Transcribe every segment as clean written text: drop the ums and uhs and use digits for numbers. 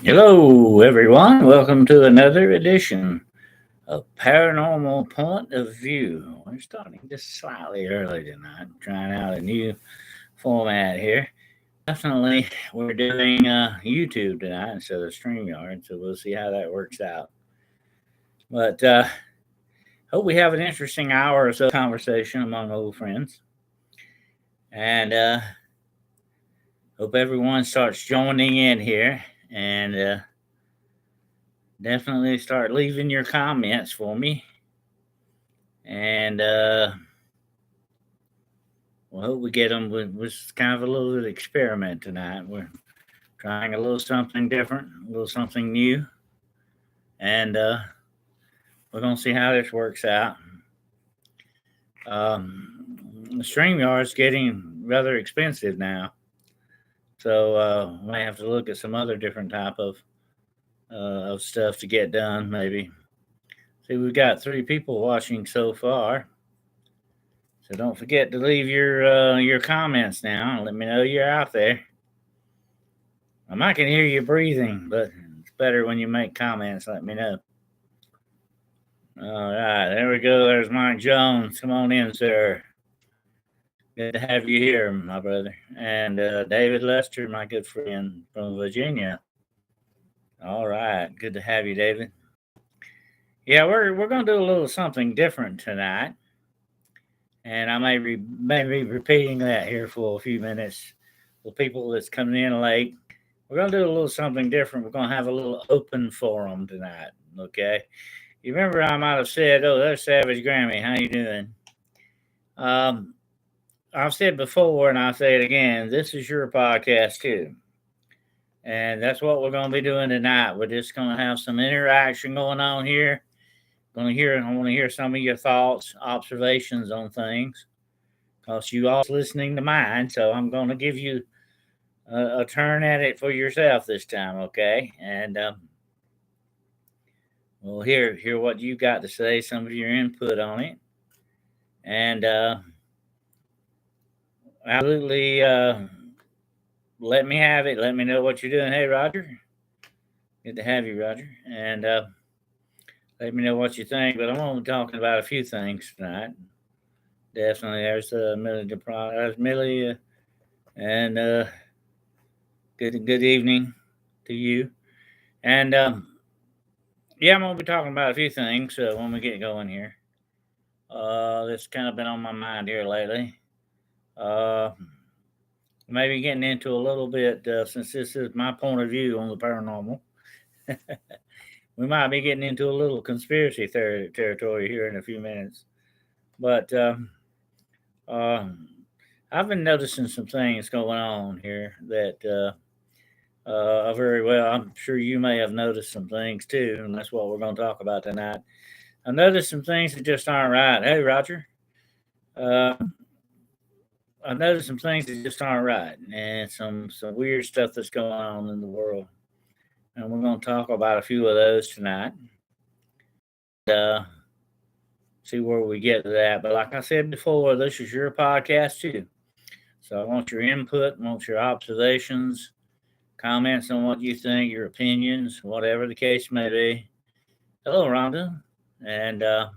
Hello, everyone. Welcome to another edition of Paranormal Point of View. We're starting just slightly early tonight, trying out a new format here. Definitely, we're doing YouTube tonight instead of StreamYard, so we'll see how that works out. But hope we have an interesting hour or so conversation among old friends, and hope everyone starts joining in here and. Definitely start leaving your comments for me. And we hope we get them. Was kind of a little experiment tonight. We're trying a little something different, a little something new. And we're going to see how this works out. The StreamYard's getting rather expensive now. So we may have to look at some other different type of stuff to get done, maybe. See, we've got 3 people watching so far. So don't forget to leave your comments now and let me know you're out there. I can hear you breathing, but it's better when you make comments. Let me know. All right, there we go. There's Mike Jones. Come on in, sir. Good to have you here, my brother. And David Lester, my good friend from Virginia. All right, good to have you, David. Yeah, we're gonna do a little something different tonight, and I may be repeating that here for a few minutes. The people that's coming in late, we're gonna do a little something different. We're gonna have a little open forum tonight. Okay. You remember I might have said, "Oh, there's Savage Grammy. How you doing?" Um, I've said before, and I'll say it again. This is your podcast too, and that's what we're gonna be doing tonight. We're just gonna have some interaction going on here. I want to hear some of your thoughts, observations on things, because you all listening to mine. So I'm gonna give you a turn at it for yourself this time, okay? And we'll hear what you got to say, some of your input on it, and absolutely let me have it. Let me know what you're doing. Hey, Roger, good to have you, Roger, and let me know what you think. But I'm only talking about a few things tonight. Definitely, there's there's Millie, and good evening to you, and yeah, I'm gonna be talking about a few things when we get going here. That's kind of been on my mind here lately. Uh, Maybe getting into a little bit since this is my point of view on the paranormal. We might be getting into a little conspiracy territory here in a few minutes, but I've been noticing some things going on here that very well. I'm sure you may have noticed some things too, and that's what we're going to talk about tonight. I noticed some things that just aren't right. Hey, Roger. Uh, I noticed some things that just aren't right, and some weird stuff that's going on in the world, and we're going to talk about a few of those tonight. Uh, See where we get to that. But like I said before, this is your podcast too, so I want your input, I want your observations, comments on what you think, your opinions, whatever the case may be. Hello, Rhonda, and uh,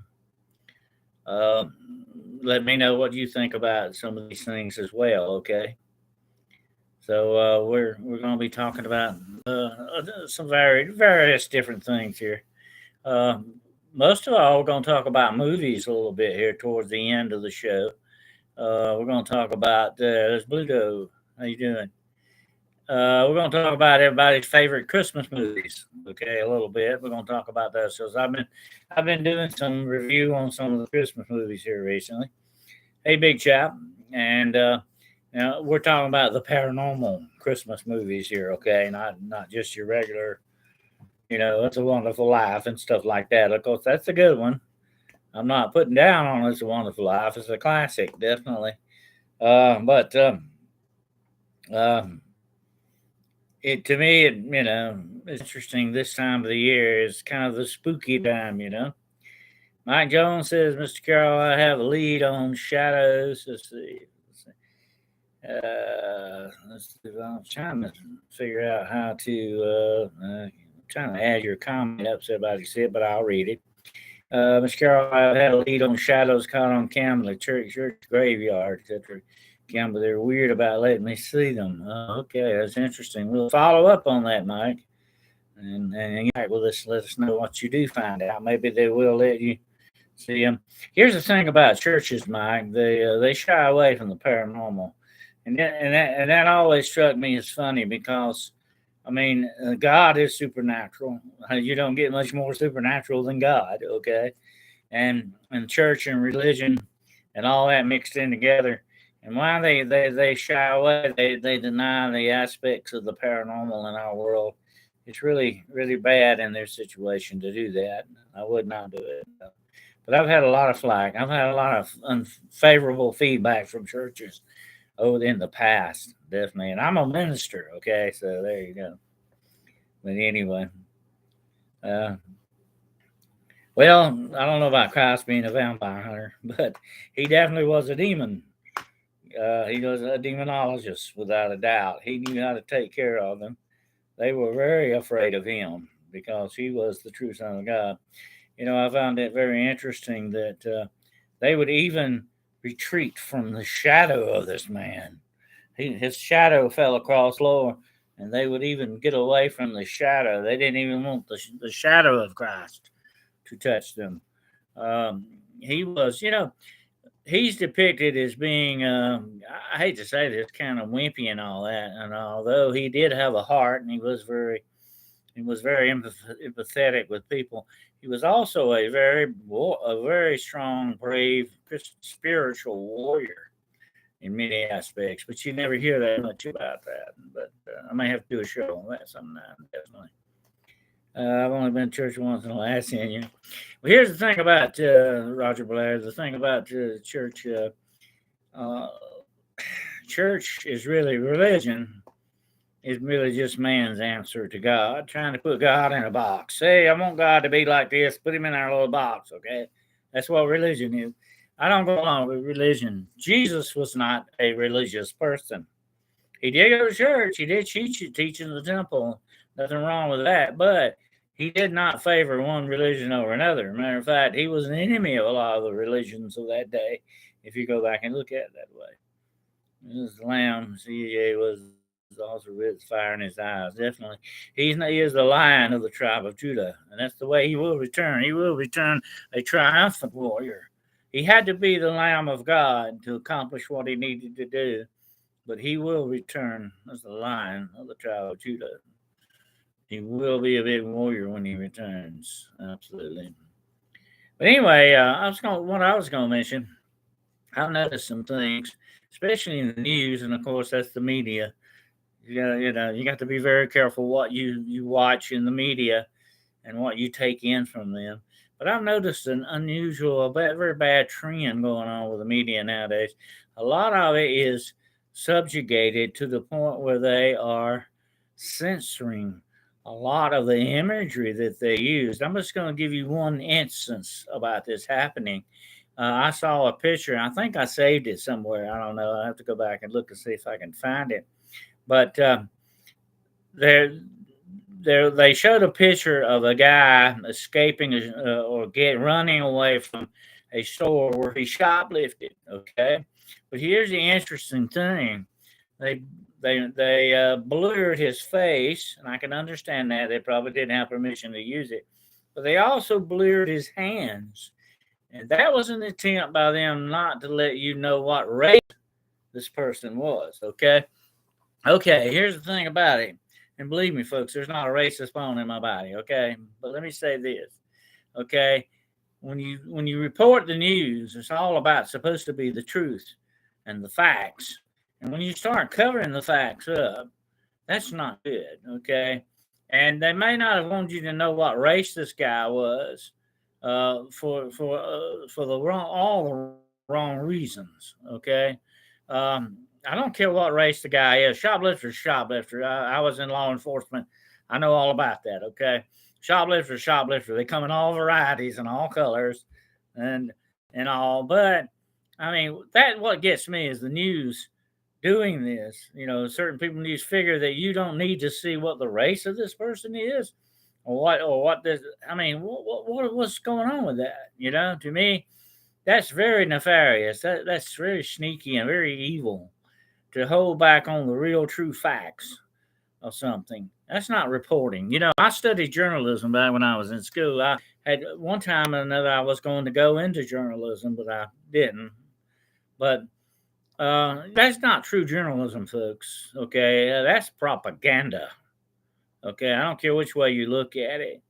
let me know what you think about some of these things as well. Okay. So we're going to be talking about some various different things here. Uh, Most of all, we're going to talk about movies a little bit here towards the end of the show. We're going to talk about there's Bluto. How you doing? We're going to talk about everybody's favorite Christmas movies. Okay, a little bit. We're going to talk about those. So I've been doing some review on some of the Christmas movies here recently. Hey, big chap, and we're talking about the paranormal Christmas movies here. Okay, not just your regular. It's a Wonderful Life and stuff like that. Of course, that's a good one. I'm not putting down on It's a Wonderful Life. It's a classic, definitely. But um, it to me, it's interesting. This time of the year is kind of the spooky time. Mike Jones says, Mr. Carroll, I have a lead on Shadows. Let's see. I'm trying to figure out how to trying to add your comment up so everybody see it, but I'll read it. Miss Carol, I've had a lead on shadows caught on camera, church graveyard, etc. Camera, they're weird about letting me see them. Okay, that's interesting. We'll follow up on that, Mike, and yeah, well, let us know what you do find out. Maybe they will let you see them. Here's the thing about churches, Mike. They shy away from the paranormal, and that always struck me as funny because, I mean, God is supernatural. You don't get much more supernatural than God. Okay, and church and religion and all that mixed in together. And why they shy away, they deny the aspects of the paranormal in our world. It's really bad in their situation to do that. I would not do it. But I've had a lot of flack. I've had a lot of unfavorable feedback from churches over in the past, definitely. And I'm a minister, okay? So there you go. But anyway, uh, well, I don't know about Christ being a vampire hunter, but he definitely was a demon. He was a demonologist, without a doubt. He knew how to take care of them. They were very afraid of him because he was the true Son of God. I found it very interesting that they would even retreat from the shadow of this man. His shadow fell across lower, and they would even get away from the shadow. They didn't even want the shadow of Christ to touch them. He was, he's depicted as being, I hate to say this, kind of wimpy and all that. And although he did have a heart, and he was very empathetic with people, he was also a very strong, brave, spiritual warrior in many aspects. But you never hear that much about that. But I may have to do a show on that sometime, definitely. I've only been to church once in the last 10 years. Well, here's the thing about Roger Blair. The thing about church, uh, church is really religion. Is really just man's answer to God, trying to put God in a box. Hey, I want God to be like this. Put him in our little box, okay? That's what religion is. I don't go along with religion. Jesus was not a religious person. He did go to church. He did teach in the temple. Nothing wrong with that. But he did not favor one religion over another. Matter of fact, he was an enemy of a lot of the religions of that day, if you go back and look at it that way. This lamb, CJ, was also with fire in his eyes. Definitely. He is the lion of the tribe of Judah. And that's the way he will return. He will return a triumphant warrior. He had to be the Lamb of God to accomplish what he needed to do. But he will return as the lion of the tribe of Judah. He will be a big warrior when he returns. Absolutely. But anyway, what I was gonna mention. I've noticed some things, especially in the news, and of course that's the media. You got to be very careful what you watch in the media and what you take in from them. But I've noticed an unusual, very bad trend going on with the media nowadays. A lot of it is subjugated to the point where they are censoring a lot of the imagery that they use. I'm just going to give you one instance about this happening. I saw a picture. I think I saved it somewhere. I don't know. I have to go back and look and see if I can find it. But there, they showed a picture of a guy escaping or running away from a store where he shoplifted. Okay, but here's the interesting thing: they they blurred his face, and I can understand that they probably didn't have permission to use it, but they also blurred his hands, and that was an attempt by them not to let you know what race this person was. Okay, here's the thing about it. And believe me, folks, there's not a racist bone in my body, okay? But let me say this, okay? When you report the news, it's all about supposed to be the truth and the facts. And when you start covering the facts up, that's not good, okay? And they may not have wanted you to know what race this guy was, for the wrong all the wrong reasons, okay? I don't care what race the guy is. Shoplifter, shoplifter. I was in law enforcement. I know all about that. Okay, shoplifter, shoplifter. They come in all varieties and all colors, and all. But I mean, that what gets me is the news. doing this. Certain people need to figure that you don't need to see what the race of this person is, or what this. I mean, what's going on with that? To me, that's very nefarious. That's very sneaky and very evil to hold back on the real true facts of something. That's not reporting. I studied journalism back when I was in school. I had one time or another I was going to go into journalism, but I didn't. But that's not true journalism, folks. Okay, that's propaganda. Okay, I don't care which way you look at it.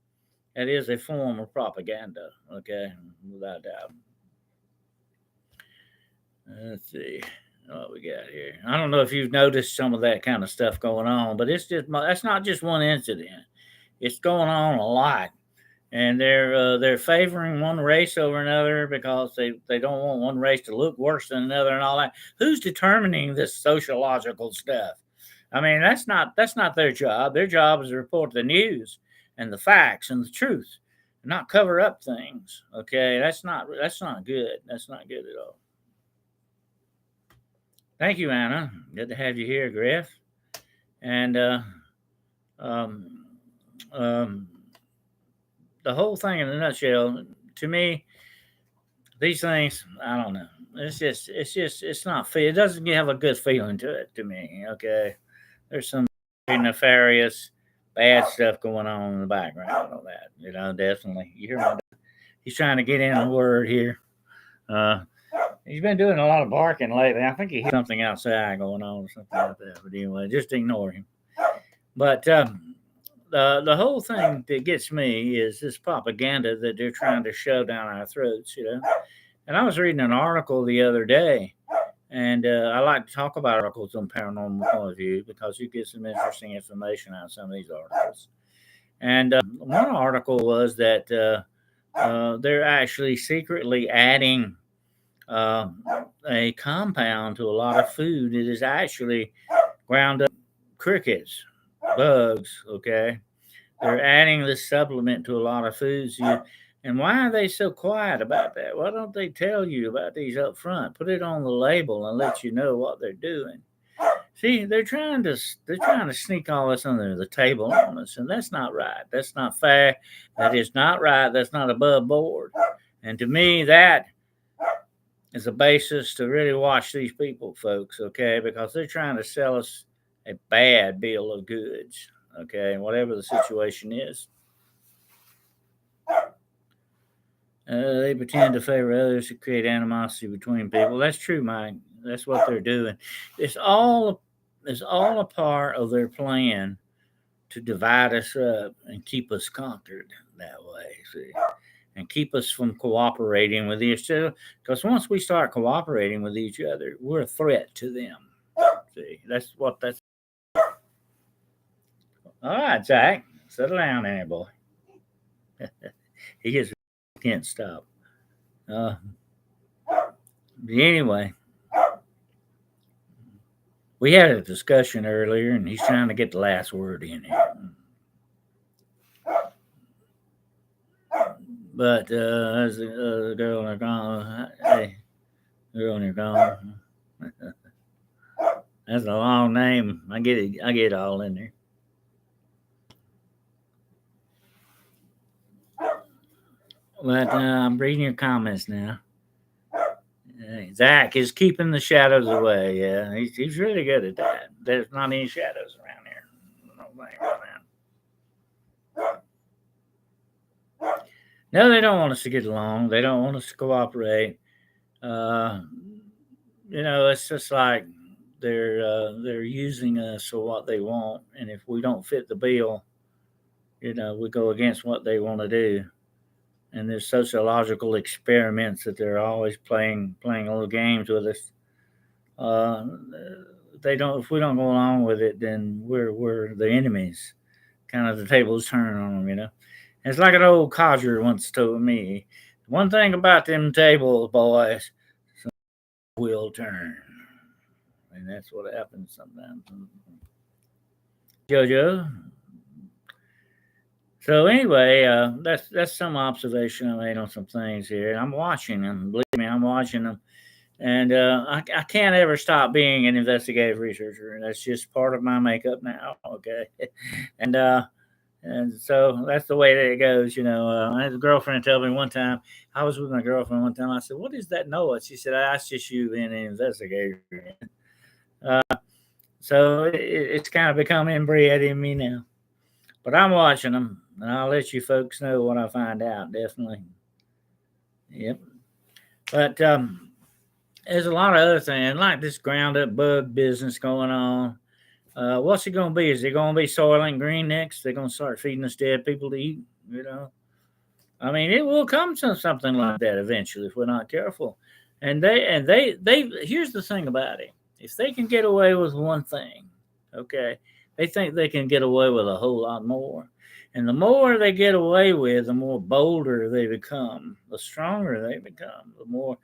That is a form of propaganda. Okay, without doubt. Let's see what we got here. I don't know if you've noticed some of that kind of stuff going on, but that's not just one incident. It's going on a lot, and they're favoring one race over another because they don't want one race to look worse than another and all that. Who's determining this sociological stuff? I mean, that's not their job. Their job is to report the news and the facts and the truth, not cover up things. Okay, that's not good. That's not good at all. Thank you, Anna. Good to have you here, Griff. And um, um, the whole thing in a nutshell, to me, these things, I don't know. It's not feel. It doesn't have a good feeling to it to me. Okay, there's some very nefarious, bad stuff going on in the background of that. Definitely. You hear me? He's trying to get in a word here. Uh, he's been doing a lot of barking lately. I think he hears something outside going on or something like that. But anyway, just ignore him. But the whole thing that gets me is this propaganda that they're trying to shove down our throats. And I was reading an article the other day, and I like to talk about articles on paranormal point of view because you get some interesting information out of some of these articles. And one article was that they're actually secretly adding uh, a compound to a lot of food. It is actually ground up crickets, bugs. Okay, they're adding this supplement to a lot of foods. And why are they so quiet about that? Why don't they tell you about these up front? Put it on the label and let you know what they're doing. See, they're trying to sneak all this under the table on us, and that's not right. That's not fair. That is not right. That's not above board. And to me, that is a basis to really watch these people, folks. Okay, because they're trying to sell us a bad bill of goods. Okay, whatever the situation is. They pretend to favor others to create animosity between people. That's true, Mike. That's what they're doing. It's all a part of their plan to divide us up and keep us conquered that way. See, and keep us from cooperating with each other. Because once we start cooperating with each other, we're a threat to them. See, that's. All right, Jack, settle down there, boy. He just can't stop. Uh, anyway, we had a discussion earlier, and he's trying to get the last word in here. But as the girl in her gone, hey, girl in her gone. That's a long name. I get it. I get it all in there. But I'm reading your comments now. Zach is keeping the shadows away. Yeah, he's really good at that. There's not any shadows around here. No thing right now. No, they don't want us to get along. They don't want us to cooperate. Uh, it's just like they're using us for what they want, and if we don't fit the bill, we go against what they want to do. And there's sociological experiments that they're always playing little games with us. Uh, they don't. If we don't go along with it, then we're the enemies. Kind of the tables turn on them. And it's like an old codger once told me. One thing about them tables, boys, some will turn, and that's what happens sometimes. Jojo. So anyway, that's some observation I made on some things here. I'm watching them. Believe me, I'm watching them. And I can't ever stop being an investigative researcher, and that's just part of my makeup now. Okay, and so that's the way that it goes. I had a girlfriend tell me one time. I was with my girlfriend one time. I said, "What is that noise?" She said, "That's just you being an investigator." Uh, so it's kind of become inbred in me now. But I'm watching them, and I'll let you folks know what I find out. Definitely. Yep. But there's a lot of other things like this ground up bug business going on. What's it going to be? Is it going to be Soylent Green next? They're going to start feeding us dead people to eat. You know, I mean, it will come to something like that eventually if we're not careful. And they here's the thing about it: if they can get away with one thing, okay, they think they can get away with a whole lot more. And the more they get away with, the more bolder they become, the stronger they become, the more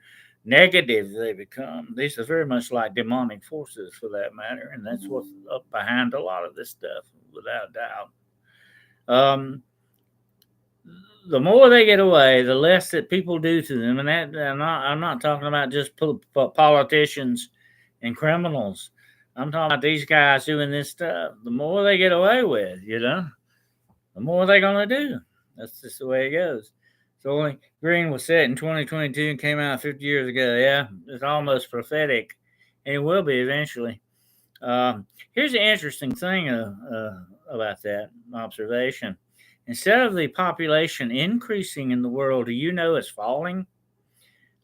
negative they become. These are very much like demonic forces, for that matter, and that's what's up behind a lot of this stuff, without doubt. Um, the more they get away, the less that people do to them, and that I'm not talking about just politicians and criminals. I'm talking about these guys doing this stuff. The more they get away with, the more they're gonna do. That's just the way it goes. So only Green was set in 2022 and came out 50 years ago. Yeah, it's almost prophetic, and it will be eventually. Here's the interesting thing about that observation. Instead of the population increasing in the world, do you know it's falling?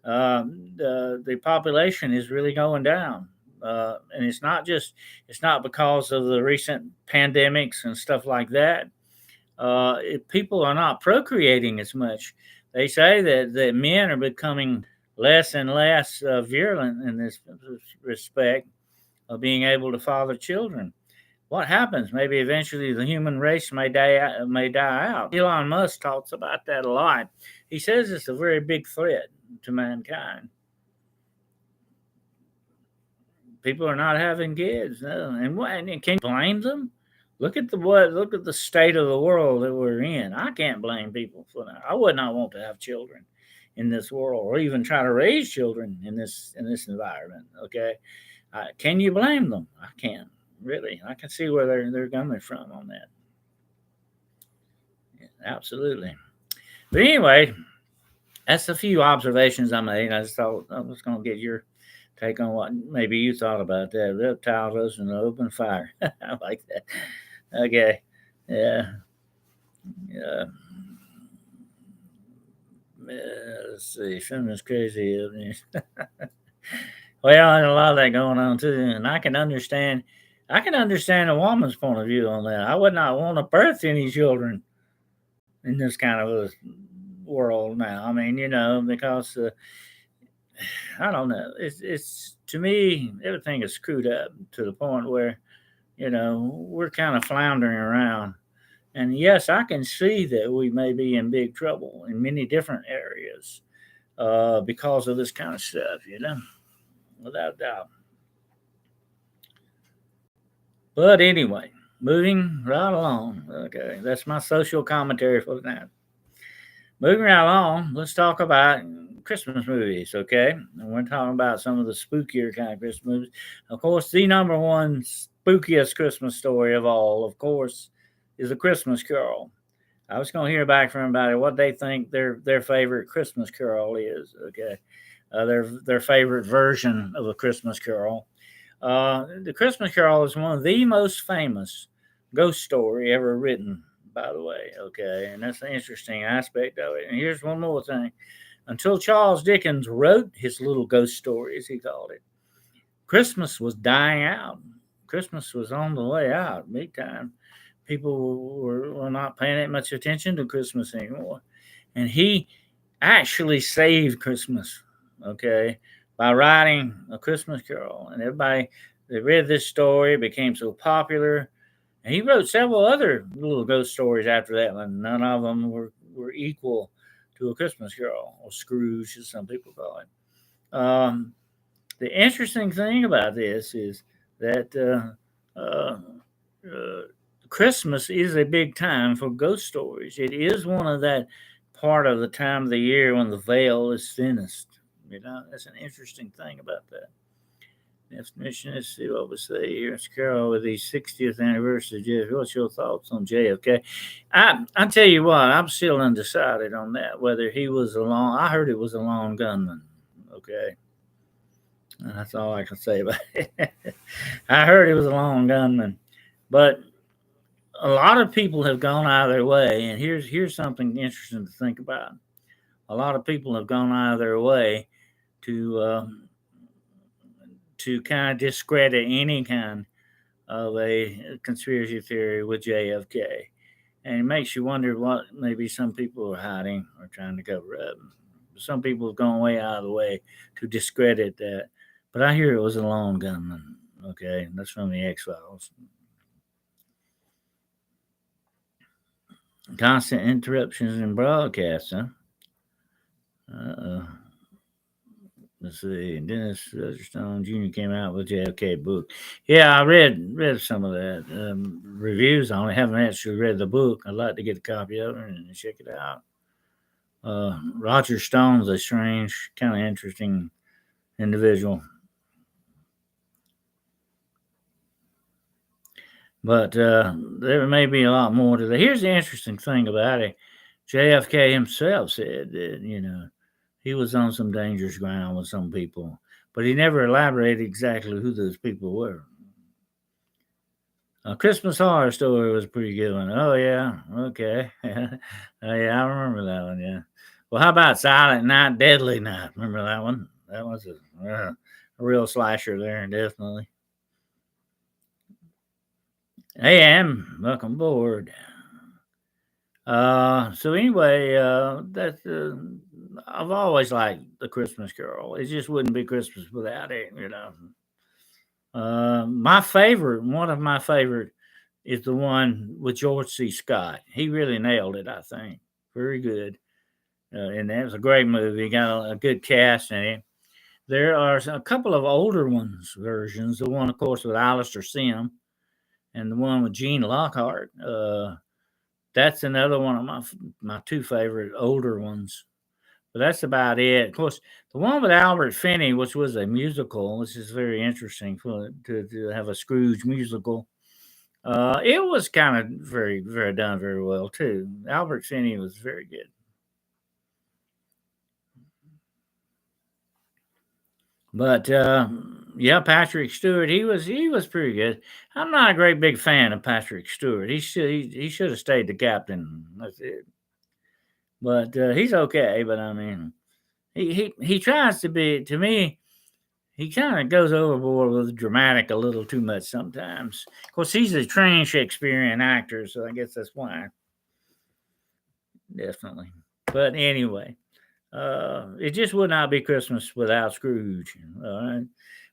The population is really going down. And it's not because of the recent pandemics and stuff like that. People are not procreating as much. They say that men are becoming less and less virulent in this respect of being able to father children. What happens? Maybe eventually the human race may die out. Elon Musk talks about that a lot. He says it's a very big threat to mankind. People are not having kids, no. And can you blame them? Look at the state of the world that we're in. I can't blame people for that. I would not want to have children in this world, or even try to raise children in this environment. Okay, can you blame them? I can't really. I can see where they're coming from on that. Yeah, absolutely. But anyway, that's a few observations I made. I just thought I was going to get your take on what maybe you thought about that. Reptiles was an open fire. I like that. Okay. Yeah. Yeah. Let's see. Feminist crazy. Well, and a lot of that going on too, and I can understand. I can understand a woman's point of view on that. I would not want to birth any children in this kind of a world now. I mean, because I don't know. It's to me everything is screwed up to the point where we're kind of floundering around. And yes, I can see that we may be in big trouble in many different areas because of this kind of stuff. Without doubt. But anyway, moving right along. Okay, that's my social commentary for tonight. Moving right along, let's talk about Christmas movies, okay? And we're talking about some of the spookier kind of Christmas movies. Of course, the number one spookiest Christmas story of all, of course, is A Christmas Carol. I was going to hear back from everybody what they think their favorite Christmas Carol is, okay? Their favorite version of A Christmas Carol. The Christmas Carol is one of the most famous ghost story ever written, by the way. Okay, and that's an interesting aspect of it. And here's one more thing: until Charles Dickens wrote his little ghost story, as he called it, Christmas was dying out. Christmas was on the way out, big time. People were not paying that much attention to Christmas anymore, and he actually saved Christmas. Okay, by writing A Christmas Carol, and everybody they read this story, it became so popular. And he wrote several other little ghost stories after that one. None of them were equal to A Christmas Carol, or Scrooge, as some people call it. The interesting thing about this is that uh, Christmas is a big time for ghost stories. It is one of that part of the time of the year when the veil is thinnest. That's an interesting thing about that. Definition. Let's see what we say here. It's Carol with the 60th anniversary of JFK. What's your thoughts on JFK? I tell you what, I'm still undecided on that. Whether he was a lone, I heard it was a lone gunman. Okay, that's all I can say about it. I heard it was a lone gunman, but a lot of people have gone out of their way, and here's something interesting to think about. A lot of people have gone out of their way to uh, to kind of discredit any kind of a conspiracy theory with JFK. And it makes you wonder what maybe some people are hiding or trying to cover up. Some people have gone way out of the way to discredit that. But I hear it was a lone gunman. Okay, that's from the X Files. Constant interruptions in broadcast, huh? Uh, let's see. Dennis Stone Jr. came out with JFK book. Yeah, I read some of that reviews on it. Haven't actually read the book. I'd like to get a copy of it and check it out. Roger Stone's a strange, kind of interesting individual. But there may be a lot more to that. Here's the interesting thing about it. JFK himself said that, he was on some dangerous ground with some people, but he never elaborated exactly who those people were. A Christmas Horror Story was a pretty good one. Oh, yeah. Okay. Oh, yeah, I remember that one, yeah. Well, how about Silent Night, Deadly Night? Remember that one? That was a real slasher there, definitely. Hey, Em, welcome aboard. So anyway, I've always liked the Christmas Carol. It just wouldn't be Christmas without it. One of my favorite, is the one with George C. Scott. He really nailed it, I think. Very good. And that was a great movie. Got a good cast in it. There are a couple of older ones versions. The one, of course, with Alistair Sim, and the one with Gene Lockhart. That's another one of my two favorite older ones. But that's about it. Of course, the one with Albert Finney, which was a musical, which is very interesting to have a Scrooge musical. It was kind of very, very done very well too. Albert Finney was very good. But yeah, Patrick Stewart, he was pretty good. I'm not a great big fan of Patrick Stewart. He should have stayed the captain. That's it. But he's okay. But I mean, he tries to be, to me. He kind of goes overboard with dramatic a little too much sometimes. Of course, he's a trained Shakespearean actor, so I guess that's why. Definitely. But anyway, it just would not be Christmas without Scrooge. All right.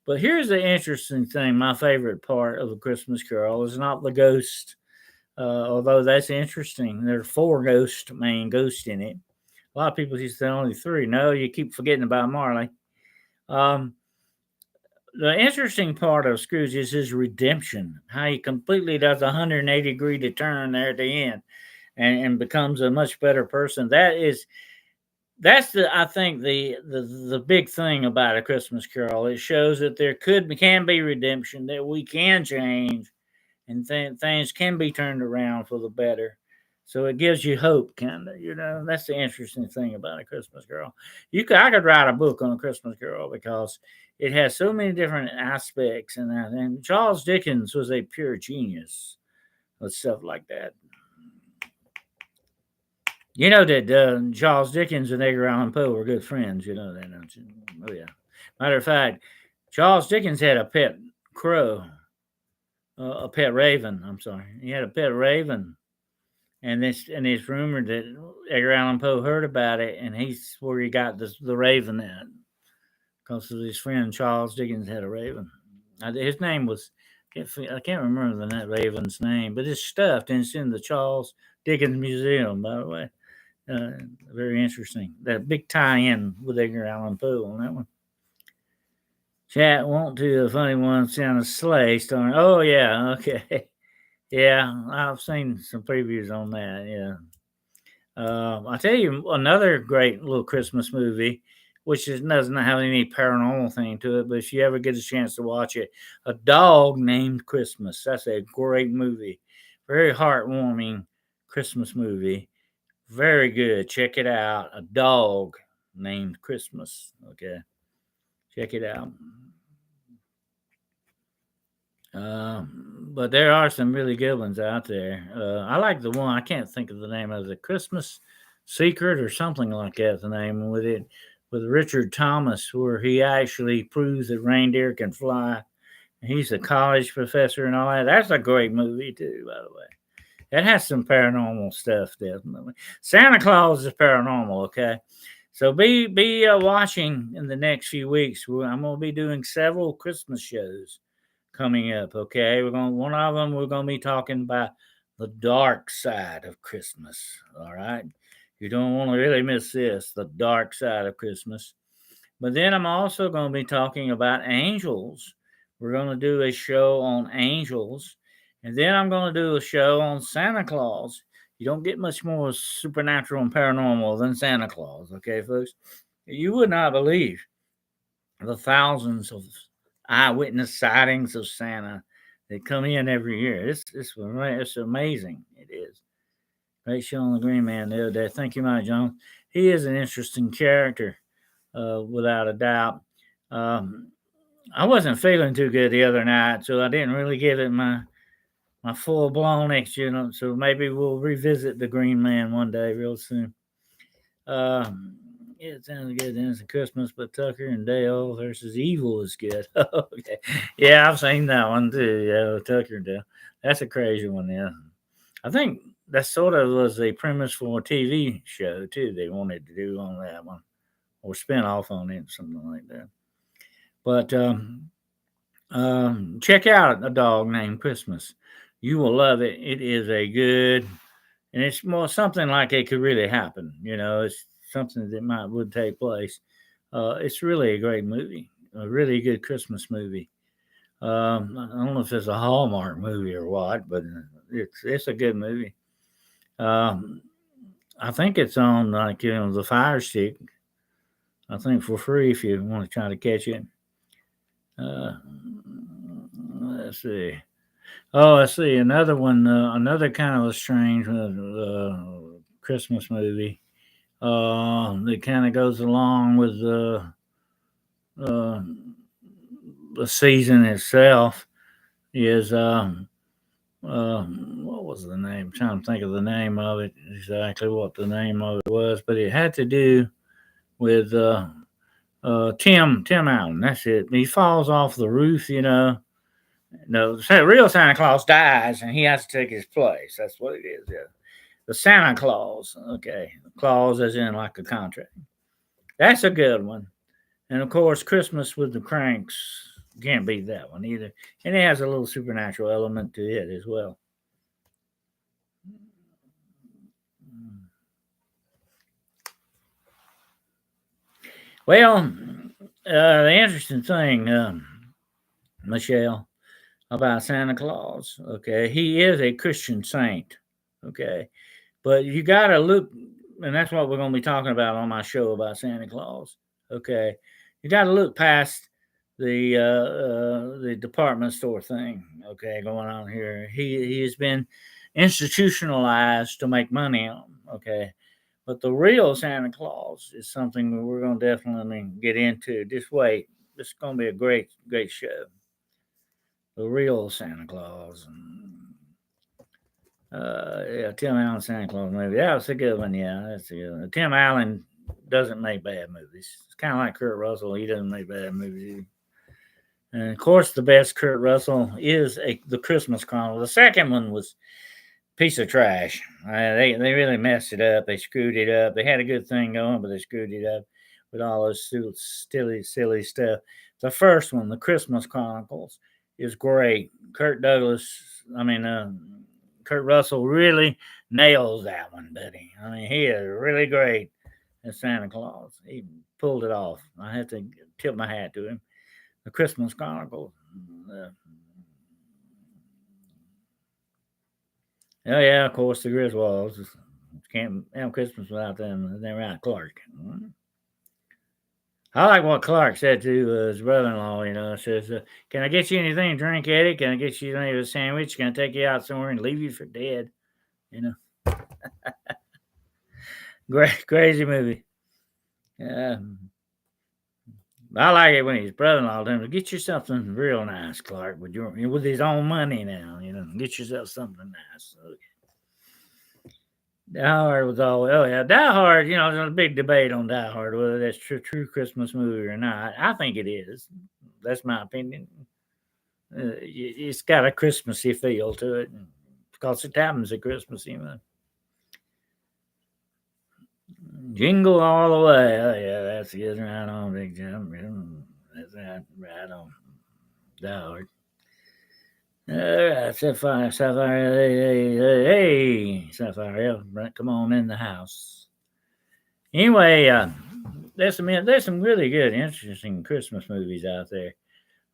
But here's the interesting thing. My favorite part of A Christmas Carol is not the ghost, although that's interesting. There are four main ghosts in it. A lot of people just say only three. No, you keep forgetting about Marley. Um, the interesting part of Scrooge is his redemption, how he completely does a 180-degree turn there at the end and becomes a much better person. That's the I think the big thing about A Christmas Carol. It shows that there can be redemption, that we can change, and things can be turned around for the better. So it gives you hope, kind of. That's the interesting thing about A Christmas Carol. I could write a book on A Christmas Carol because it has so many different aspects, and Charles Dickens was a pure genius with stuff like that. You know that Charles Dickens and Edgar Allan Poe were good friends. You know that, don't you? Oh yeah. Matter of fact, Charles Dickens had a pet crow, a pet raven. I'm sorry, he had a pet raven, and it's rumored that Edgar Allan Poe heard about it, and he's where he got the raven at, because of his friend Charles Dickens had a raven. His name was, I can't remember that raven's name, but it's stuffed and it's in the Charles Dickens Museum, by the way. Uh, Very interesting. That big tie-in with Edgar Allan Poe on that one. Chat want to a funny one sound a sleigh starring. Oh yeah, okay. Yeah, I've seen some previews on that. Yeah. I tell you, another great little Christmas movie which doesn't have any paranormal thing to it. But if you ever get a chance to watch it, A Dog Named Christmas. That's a great movie, very heartwarming Christmas movie. Very good. Check it out. A Dog Named Christmas. Okay, check it out. But there are some really good ones out there. I like the one, I can't think of the name of it, Christmas Secret or something like that. The name with it with Richard Thomas, where he actually proves that reindeer can fly. He's a college professor and all that. That's a great movie too, by the way. It has some paranormal stuff, definitely. Santa Claus is paranormal, okay? So be watching in the next few weeks. I'm gonna be doing several Christmas shows coming up. Okay, one of them we're gonna be talking about the dark side of Christmas. All right, you don't want to really miss this, the dark side of Christmas. But then I'm also going to be talking about angels. We're going to do a show on angels, and then I'm going to do a show on Santa Claus. You don't get much more supernatural and paranormal than Santa Claus. Okay, folks, you would not believe the thousands of eyewitness sightings of Santa that come in every year. It's amazing. It is. Great show on the Green Man the other day. Thank you, Mike Jones. He is an interesting character, without a doubt. Um, I wasn't feeling too good the other night, so I didn't really give it my full blown So maybe we'll revisit the Green Man one day, real soon. Yeah, it sounds good. Then it's Christmas, but Tucker and Dale versus Evil is good. Okay, yeah, I've seen that one too. Yeah, Tucker and Dale. That's a crazy one. Yeah, I think that sort of was the premise for a TV show too. They wanted to do on that one or spin off on it, something like that. But check out A Dog Named Christmas. You will love it. It is a good, and it's more something like it could really happen. It's something that would take place. It's really a great movie, a really good Christmas movie. I don't know if it's a Hallmark movie or what, but it's a good movie. Um, I think it's on the Fire Stick. I think for free if you want to try to catch it. Uh, let's see. Oh, I see another one. Another kind of a strange Christmas movie. That kind of goes along with uh, the season itself. Is what was the name? I'm trying to think of the name of it. Exactly what the name of it was, but it had to do with Tim Allen. That's it. He falls off the roof. No, the real Santa Claus dies and he has to take his place. That's what it is. Yeah. The Santa Claus. Okay. Clause as in like a contract. That's a good one. And of course, Christmas with the Cranks. Can't beat that one either. And it has a little supernatural element to it as well. Well, the interesting thing, Michelle, about Santa Claus, okay, he is a Christian saint, okay, but you got to look, and that's what we're going to be talking about on my show about Santa Claus, okay. You got to look past the department store thing, okay, going on here. He has been institutionalized to make money on, okay. But the real Santa Claus is something that we're going to definitely get into. Just wait. This is going to be a great show. The real Santa Claus. Yeah, Tim Allen Santa Claus movie. That was a good one. Yeah, that's a good one. Tim Allen doesn't make bad movies. It's kind of like Kurt Russell. He doesn't make bad movies. And of course, the best Kurt Russell is the Christmas Chronicle. The second one was piece of trash. They really messed it up. They screwed it up. They had a good thing going, but they screwed it up with all those silly stuff. The first one, the Christmas Chronicles, is great. Kurt Russell really nails that one, buddy. I mean, he is really great as Santa Claus. He pulled it off. I have to tip my hat to him. The Christmas Chronicles. Uh, Oh yeah, of course the Griswolds. Can't have Christmas without them. They're out Clark. I like what Clark said to his brother-in-law. Says, "Can I get you anything to drink, Eddie? Can I get you a sandwich? Can I take you out somewhere and leave you for dead?" You know, great, crazy movie. Yeah, I like it when his brother-in-law tells him, "Get you something real nice, Clark, with his own money now. Get yourself something nice." So, Die Hard was always, oh yeah, Die Hard. There's a big debate on Die Hard whether that's true Christmas movie or not. I think it is. That's my opinion. It's got a Christmassy feel to it because it happens at Christmas. Jingle all the way. Oh yeah, that's it. Right on, Big Jump. That's right on. Die Hard. All right, Sapphire, hey, Sapphire, right, come on in the house. Anyway, there's some really good, interesting Christmas movies out there.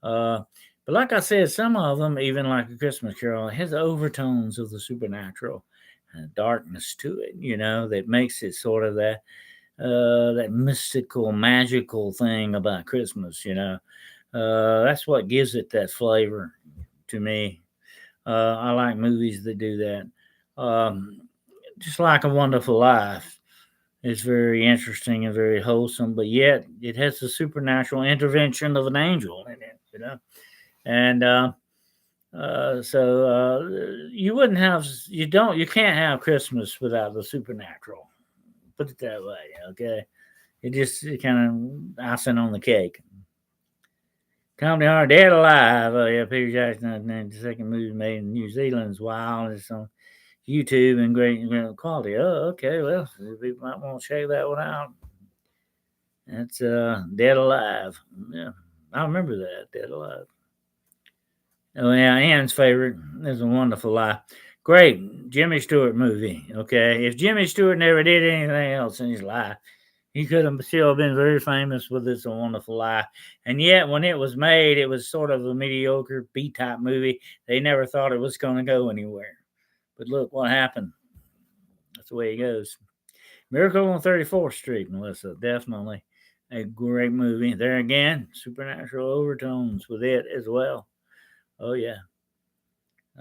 But like I said, some of them, even like A Christmas Carol, has overtones of the supernatural and darkness to it. That makes it sort of that mystical, magical thing about Christmas. That's what gives it that flavor to me. I like movies that do that. Just like A Wonderful Life. It's very interesting and very wholesome, but yet it has the supernatural intervention of an angel in it. And you can't have Christmas without the supernatural. Put it that way, okay? It kind of icing on the cake. Comedy Hard, Dead Alive. Oh yeah, Peter Jackson. The second movie made in New Zealand is wild. It's on YouTube and great quality. Oh, okay. Well, people might want to check that one out. That's Dead Alive. Yeah, I remember that Dead Alive. Oh yeah, Ann's favorite is A Wonderful Life. Great Jimmy Stewart movie. Okay, if Jimmy Stewart never did anything else in his life, he could have still been very famous with It's a Wonderful Life. And yet, when it was made, it was sort of a mediocre B-type movie. They never thought it was going to go anywhere. But look what happened. That's the way it goes. Miracle on 34th Street, Melissa. Definitely a great movie. There again, supernatural overtones with it as well. Oh, yeah.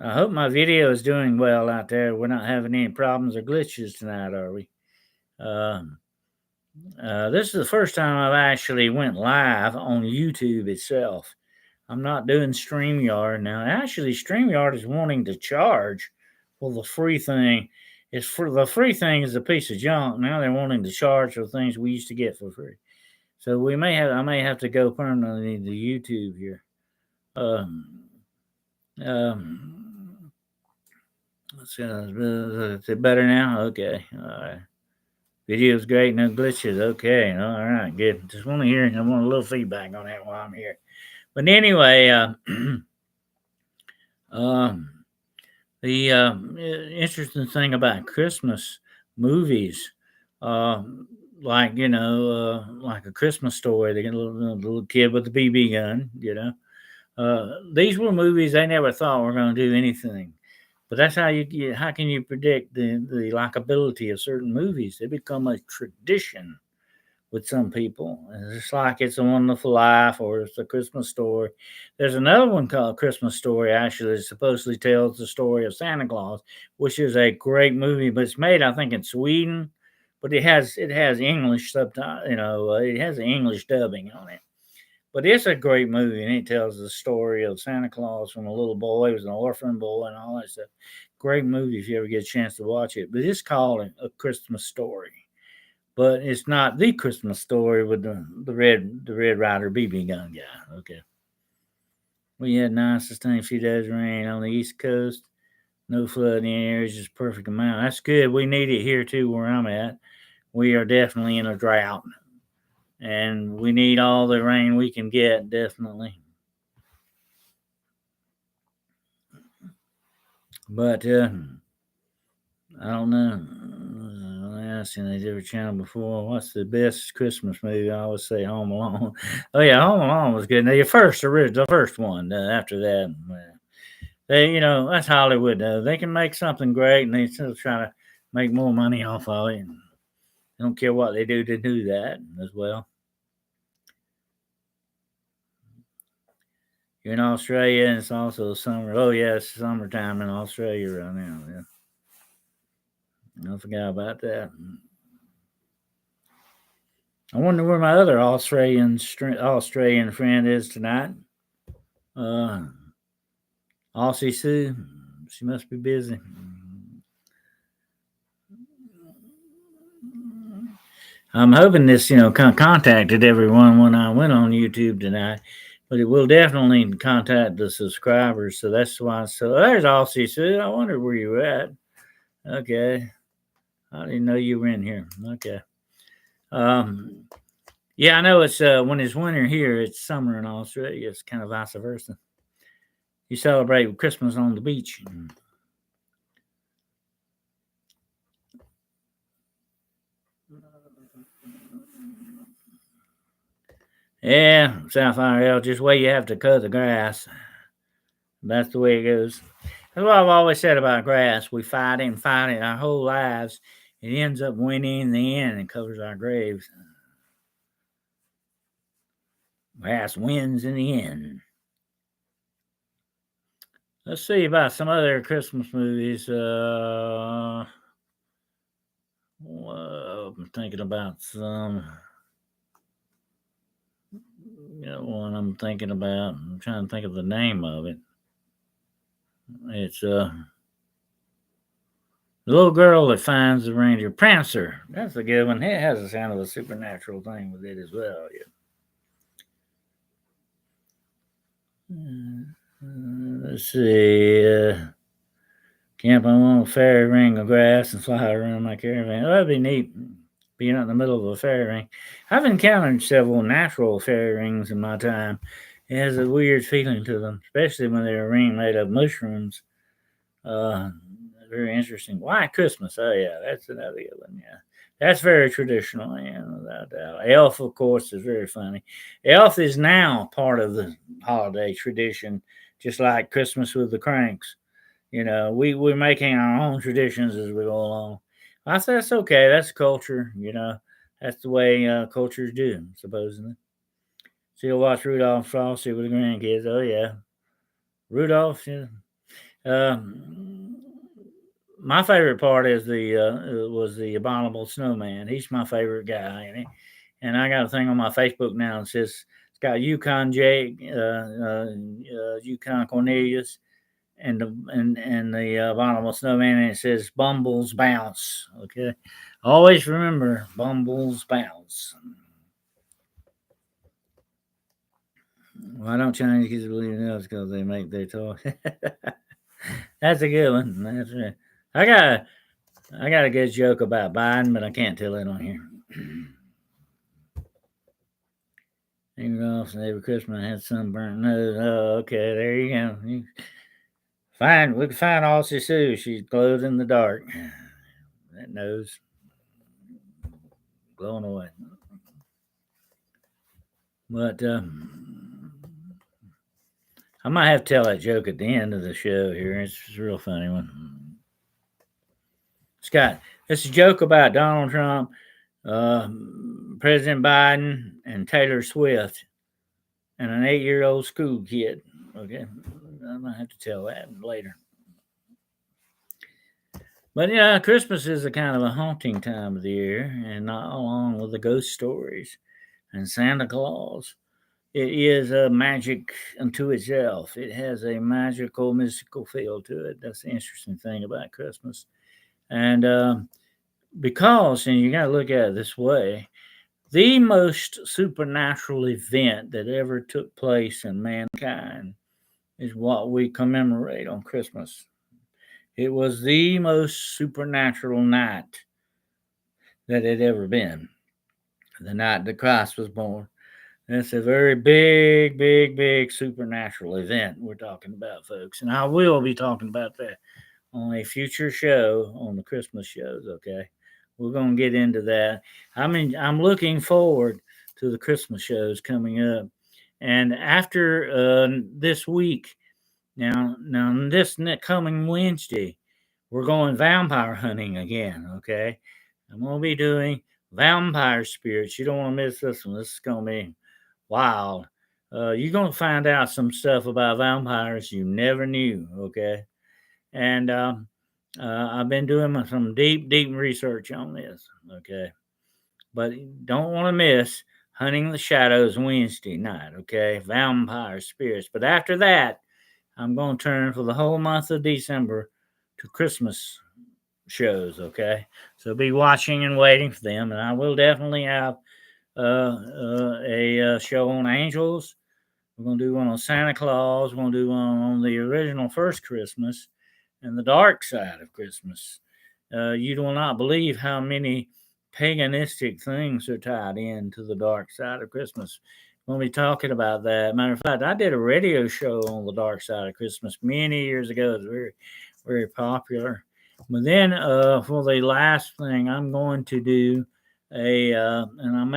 I hope my video is doing well out there. We're not having any problems or glitches tonight, are we? Um, this is the first time I've actually went live on YouTube itself. I'm not doing StreamYard now. Actually, StreamYard is wanting to charge for the free thing. The free thing is a piece of junk. Now they're wanting to charge for things we used to get for free. So I may have to go permanently to YouTube here. Um, um, let's see, is it better now? Okay, all right. Video's great, no glitches. Okay, all right, good. Just want to hear. I want a little feedback on that while I'm here. But anyway, um, the interesting thing about Christmas movies, like like A Christmas Story, they get a little kid with a BB gun. These were movies they never thought were going to do anything. But that's how can you predict the likability of certain movies? They become a tradition with some people. It's just like It's a Wonderful Life or It's a Christmas Story. There's another one called Christmas Story, actually, that supposedly tells the story of Santa Claus, which is a great movie, but it's made, I think, in Sweden. But it has English subtitles, it has English dubbing on it. But it's a great movie, and it tells the story of Santa Claus from a little boy. He was an orphan boy and all that stuff. Great movie if you ever get a chance to watch it. But it's called A Christmas Story. But it's not the Christmas Story with the Red Rider BB gun guy. Okay. We had nice sustained few days of rain on the East Coast. No flood in the areas, just perfect amount. That's good. We need it here too, where I'm at. We are definitely in a drought, and we need all the rain we can get. Definitely. But I don't know. I asked in a different channel before. What's the best Christmas movie? I always say Home Alone. Oh yeah, Home Alone was good. Now the first one. After that, that's Hollywood. They can make something great, and they still try to make more money off of it. They don't care what they do to do that as well. You're in Australia, and it's also summer. Oh yeah, it's summertime in Australia right now. Yeah, I forgot about that. I wonder where my other Australian friend is tonight. Uh, Aussie Sue. She must be busy. I'm hoping this, contacted everyone when I went on YouTube tonight, but it will definitely contact the subscribers. So that's why. So there's Aussie Sue. I wonder where you were at. Okay, I didn't know you were in here. Okay. Um, yeah, I know it's when it's winter here, it's summer in Australia. It's kind of vice versa. You celebrate Christmas on the beach. Yeah, Sapphire, just way you have to cut the grass. That's the way it goes. That's what I've always said about grass. We fight it and fight it our whole lives. It ends up winning in the end and covers our graves. Grass wins in the end. Let's see about some other Christmas movies. I'm thinking about some. One I'm thinking about. I'm trying to think of the name of it. It's the little girl that finds the reindeer. Prancer. That's a good one. It has a sound of a supernatural thing with it as well. Yeah. Let's see. Camp on a fairy ring of grass and fly around my caravan. Oh, that'd be neat. Being out in the middle of a fairy ring. I've encountered several natural fairy rings in my time. It has a weird feeling to them, especially when they're a ring made of mushrooms. Uh, Very interesting. White Christmas. Oh yeah, that's another good one. Yeah, that's very traditional. Yeah, without doubt. Elf, of course, is very funny. Elf is now part of the holiday tradition, just like Christmas with the Cranks. We're making our own traditions as we go along. I say that's okay. That's culture. That's the way cultures do, supposedly. So you'll watch Rudolph Frosty with the grandkids. Oh yeah, Rudolph. Yeah. Um, my favorite part is the was the abominable snowman. He's my favorite guy, and I got a thing on my Facebook now that says it's got Yukon Jake, Yukon Cornelius, and the abominable snowman, and it says Bumbles bounce. Okay, always remember Bumbles bounce. Why don't Chinese kids believe in elves? Because they make their toy. That's a good one. That's right. I got I got a good joke about Biden, but I can't tell it on here. Even off every Christmas I had sunburnt nose. Oh, okay, there you go. We can find Aussie Sue. She's glowed in the dark. That nose glowing away. But I might have to tell that joke at the end of the show here. It's a real funny one. Scott, it's a joke about Donald Trump, uh, President Biden, and Taylor Swift, and an 8-year-old school kid. Okay, I might have to tell that later. But yeah, Christmas is a kind of a haunting time of the year, and not along with the ghost stories and Santa Claus. It is a magic unto itself. It has a magical, mystical feel to it. That's the interesting thing about Christmas. And and you got to look at it this way, the most supernatural event that ever took place in mankind is what we commemorate on Christmas. It was the most supernatural night that had ever been, the night that Christ was born. It's a very big, big, big supernatural event we're talking about, folks. And I will be talking about that on a future show on the Christmas shows, okay? We're going to get into that. I'm looking forward to the Christmas shows coming up. And after this week, now this coming Wednesday, we're going vampire hunting again, okay? I'm going to be doing vampire spirits. You don't want to miss this one. This is going to be wild. you're going to find out some stuff about vampires you never knew, okay? And I've been doing some deep research on this, okay? But don't want to miss Hunting the Shadows Wednesday night, okay? Vampire spirits. But after that, I'm going to turn for the whole month of December to Christmas shows, okay? So be watching and waiting for them. And I will definitely have a show on angels. We're going to do one on Santa Claus. We're going to do one on the original first Christmas and the dark side of Christmas. You will not believe how many paganistic things are tied into the dark side of Christmas. We'll be talking about that. Matter of fact, I did a radio show on the dark side of Christmas many years ago. It was very popular. But then for the last thing, I'm going to do and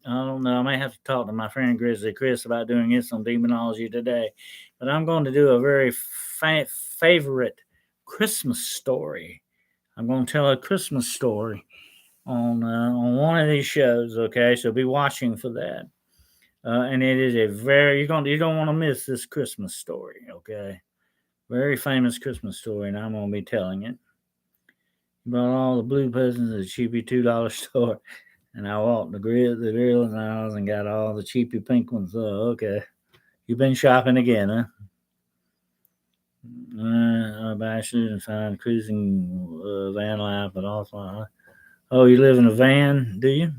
I don't know, I may have to talk to my friend Grizzly Chris about doing this on demonology today. But I'm going to do a very favorite Christmas story. I'm going to tell a Christmas story on one of these shows. Okay, so be watching for that. And it is a very you don't want to miss this Christmas story. Okay, very famous Christmas story, and I'm going to be telling it. Bought all the blue presents at a cheapy $2 store, and I walked the grill aisles and got all the cheapy pink ones. Oh, okay. You've been shopping again, huh? Bachelors and fine cruising van life, but also, oh, you live in a van, do you?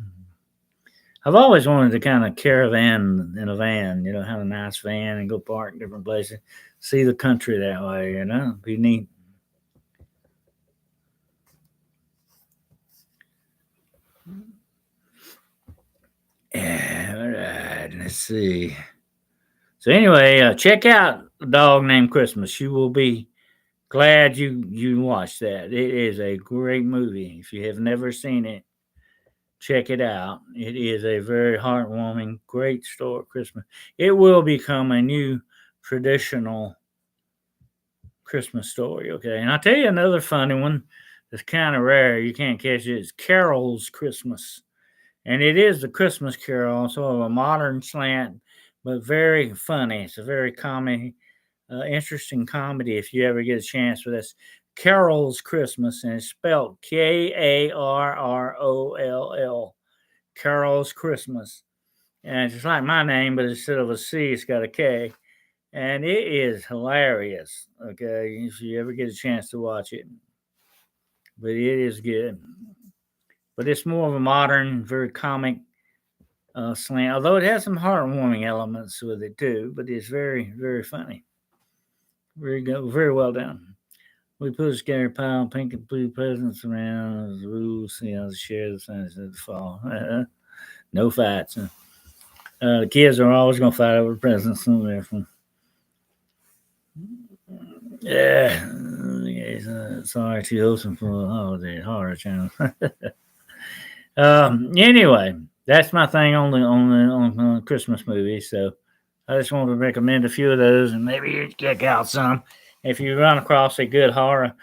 I've always wanted to kind of caravan in a van, have a nice van and go park in different places, see the country that way, be neat. Yeah, all right, let's see. So anyway, check out A Dog Named Christmas. You will be glad you watched that. It is a great movie. If you have never seen it, check it out. It is a very heartwarming, great story. Christmas. It will become a new traditional Christmas story. Okay, and I'll tell you another funny one that's kind of rare. You can't catch it. It's Carol's Christmas, and it is the Christmas Carol, sort of a modern slant, but very funny. It's a very interesting comedy if you ever get a chance for this. Carol's Christmas, and it's spelled Karroll. Carol's Christmas. And it's just like my name, but instead of a C, it's got a K. And it is hilarious. Okay, if you ever get a chance to watch it. But it is good. But it's more of a modern, very comic slant, although it has some heartwarming elements with it too. But it's very funny. Very good, very well done. We put a scary pile of pink and blue presents around as rules, to share the signs of the fall. No fights. The kids are always going to fight over presents. Yeah. Sorry, too wholesome for the holiday horror channel. Anyway, that's my thing on Christmas movies. So I just wanted to recommend a few of those, and maybe you check out some. If you run across a good horror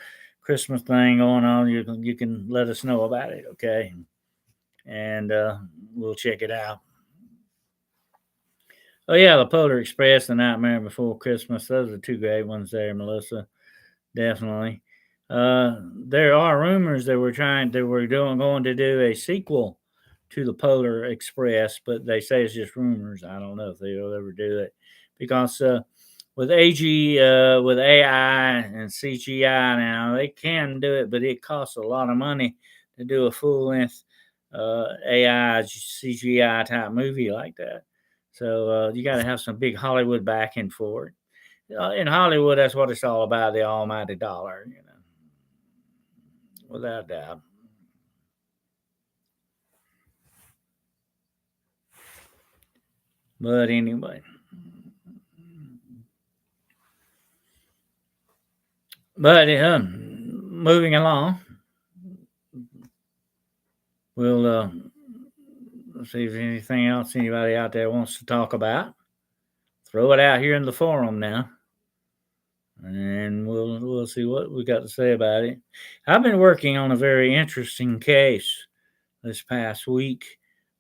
Christmas thing going on, you can let us know about it, okay? And we'll check it out. Oh yeah, the Polar Express, The Nightmare Before Christmas. Those are two great ones there, Melissa. Definitely. There are rumors that we're going to do a sequel to the Polar Express, but they say it's just rumors. I don't know if they'll ever do it because with with AI and CGI now, they can do it, but it costs a lot of money to do a full length AI CGI type movie like that. So you got to have some big Hollywood backing for it. In Hollywood, that's what it's all about, the almighty dollar, without doubt. But anyway, but moving along, we'll see if anything else anybody out there wants to talk about. Throw it out here in the forum now, and we'll see what we got to say about it. I've been working on a very interesting case this past week.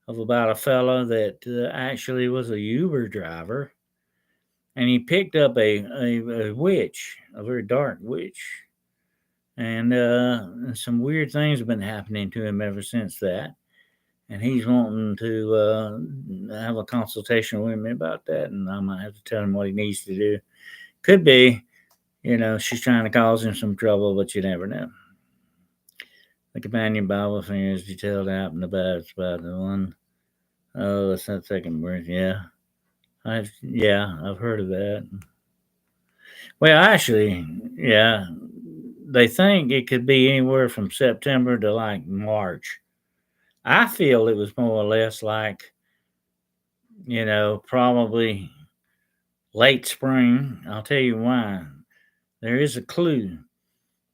of about a fella that actually was a Uber driver, and he picked up a witch, a very dark witch, and some weird things have been happening to him ever since that. And he's wanting to have a consultation with me about that, and I might have to tell him what he needs to do. Could be, she's trying to cause him some trouble, but you never know. The companion Bible thing is detailed out in the bad. It's about the one. Oh, that's that second birth. Yeah, I've heard of that. Well, actually, yeah, they think it could be anywhere from September to like March. I feel it was more or less like, probably late spring. I'll tell you why. There is a clue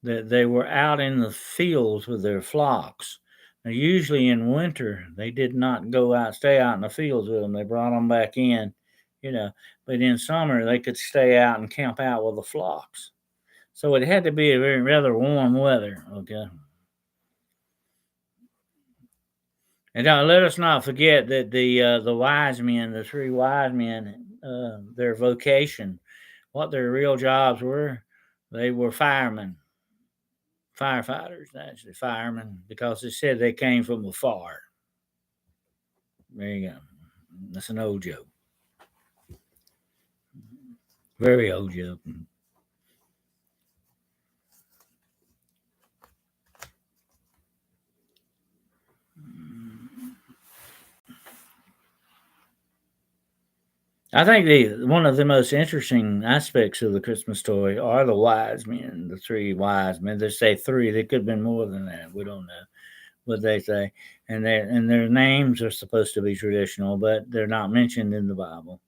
that they were out in the fields with their flocks. Now, usually in winter, they did not stay out in the fields with them. They brought them back in, you know. But in summer, they could stay out and camp out with the flocks. So it had to be a very rather warm weather. Okay. And let us not forget that the wise men, the three wise men, their vocation, what their real jobs were, they were firemen, firefighters, actually firemen, because it said they came from afar. There you go. That's an old joke, very old joke. I think the one of the most interesting aspects of the Christmas story are the wise men, the three wise men. They say three. They could have been more than that. We don't know what they say, and their names are supposed to be traditional, but they're not mentioned in the Bible.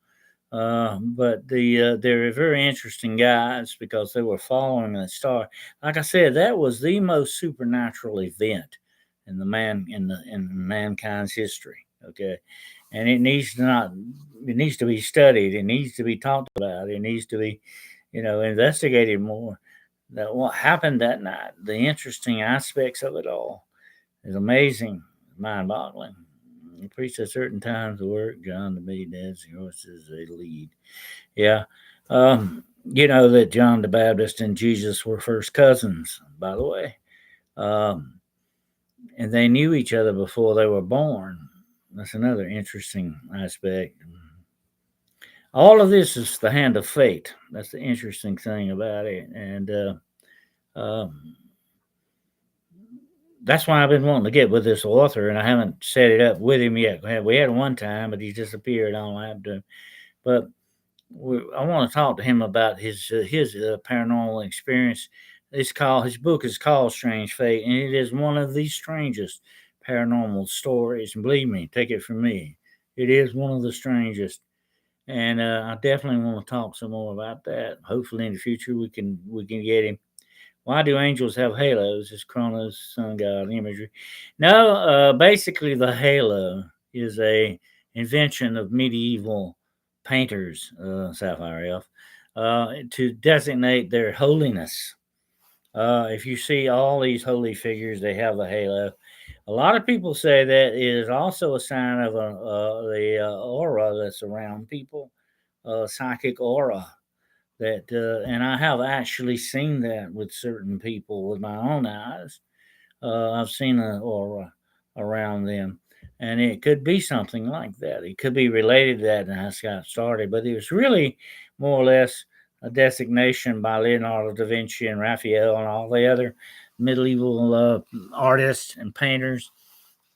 But they're very interesting guys because they were following a star. Like I said, that was the most supernatural event in mankind's history. Okay, and it needs to be studied. It needs to be talked about. It needs to be, investigated more. That what happened that night, the interesting aspects of it all is amazing, mind-boggling. He preached at certain times of work. John the Baptist dads the horses they lead. Yeah. You know that John the Baptist and Jesus were first cousins, by the way. Um, and they knew each other before they were born. That's another interesting aspect. All of this is the hand of fate. That's the interesting thing about it. And um, that's why I've been wanting to get with this author, and I haven't set it up with him yet. We had one time, but he disappeared. I don't have to. But I want to talk to him about his paranormal experience. His book is called Strange Fate, and it is one of the strangest paranormal stories. And believe me, take it from me, it is one of the strangest. And I definitely want to talk some more about that. Hopefully, in the future, we can get him. Why do angels have halos? Is Kronos sun god imagery? No, basically the halo is a invention of medieval painters, Sapphire Elf, to designate their holiness. If you see all these holy figures, they have a halo. A lot of people say that it is also a sign of the aura that's around people, psychic aura and I have actually seen that with certain people with my own eyes. I've seen an aura around them, and it could be something like that. It could be related to that, and that's got started. But it was really more or less a designation by Leonardo da Vinci and Raphael and all the other medieval artists and painters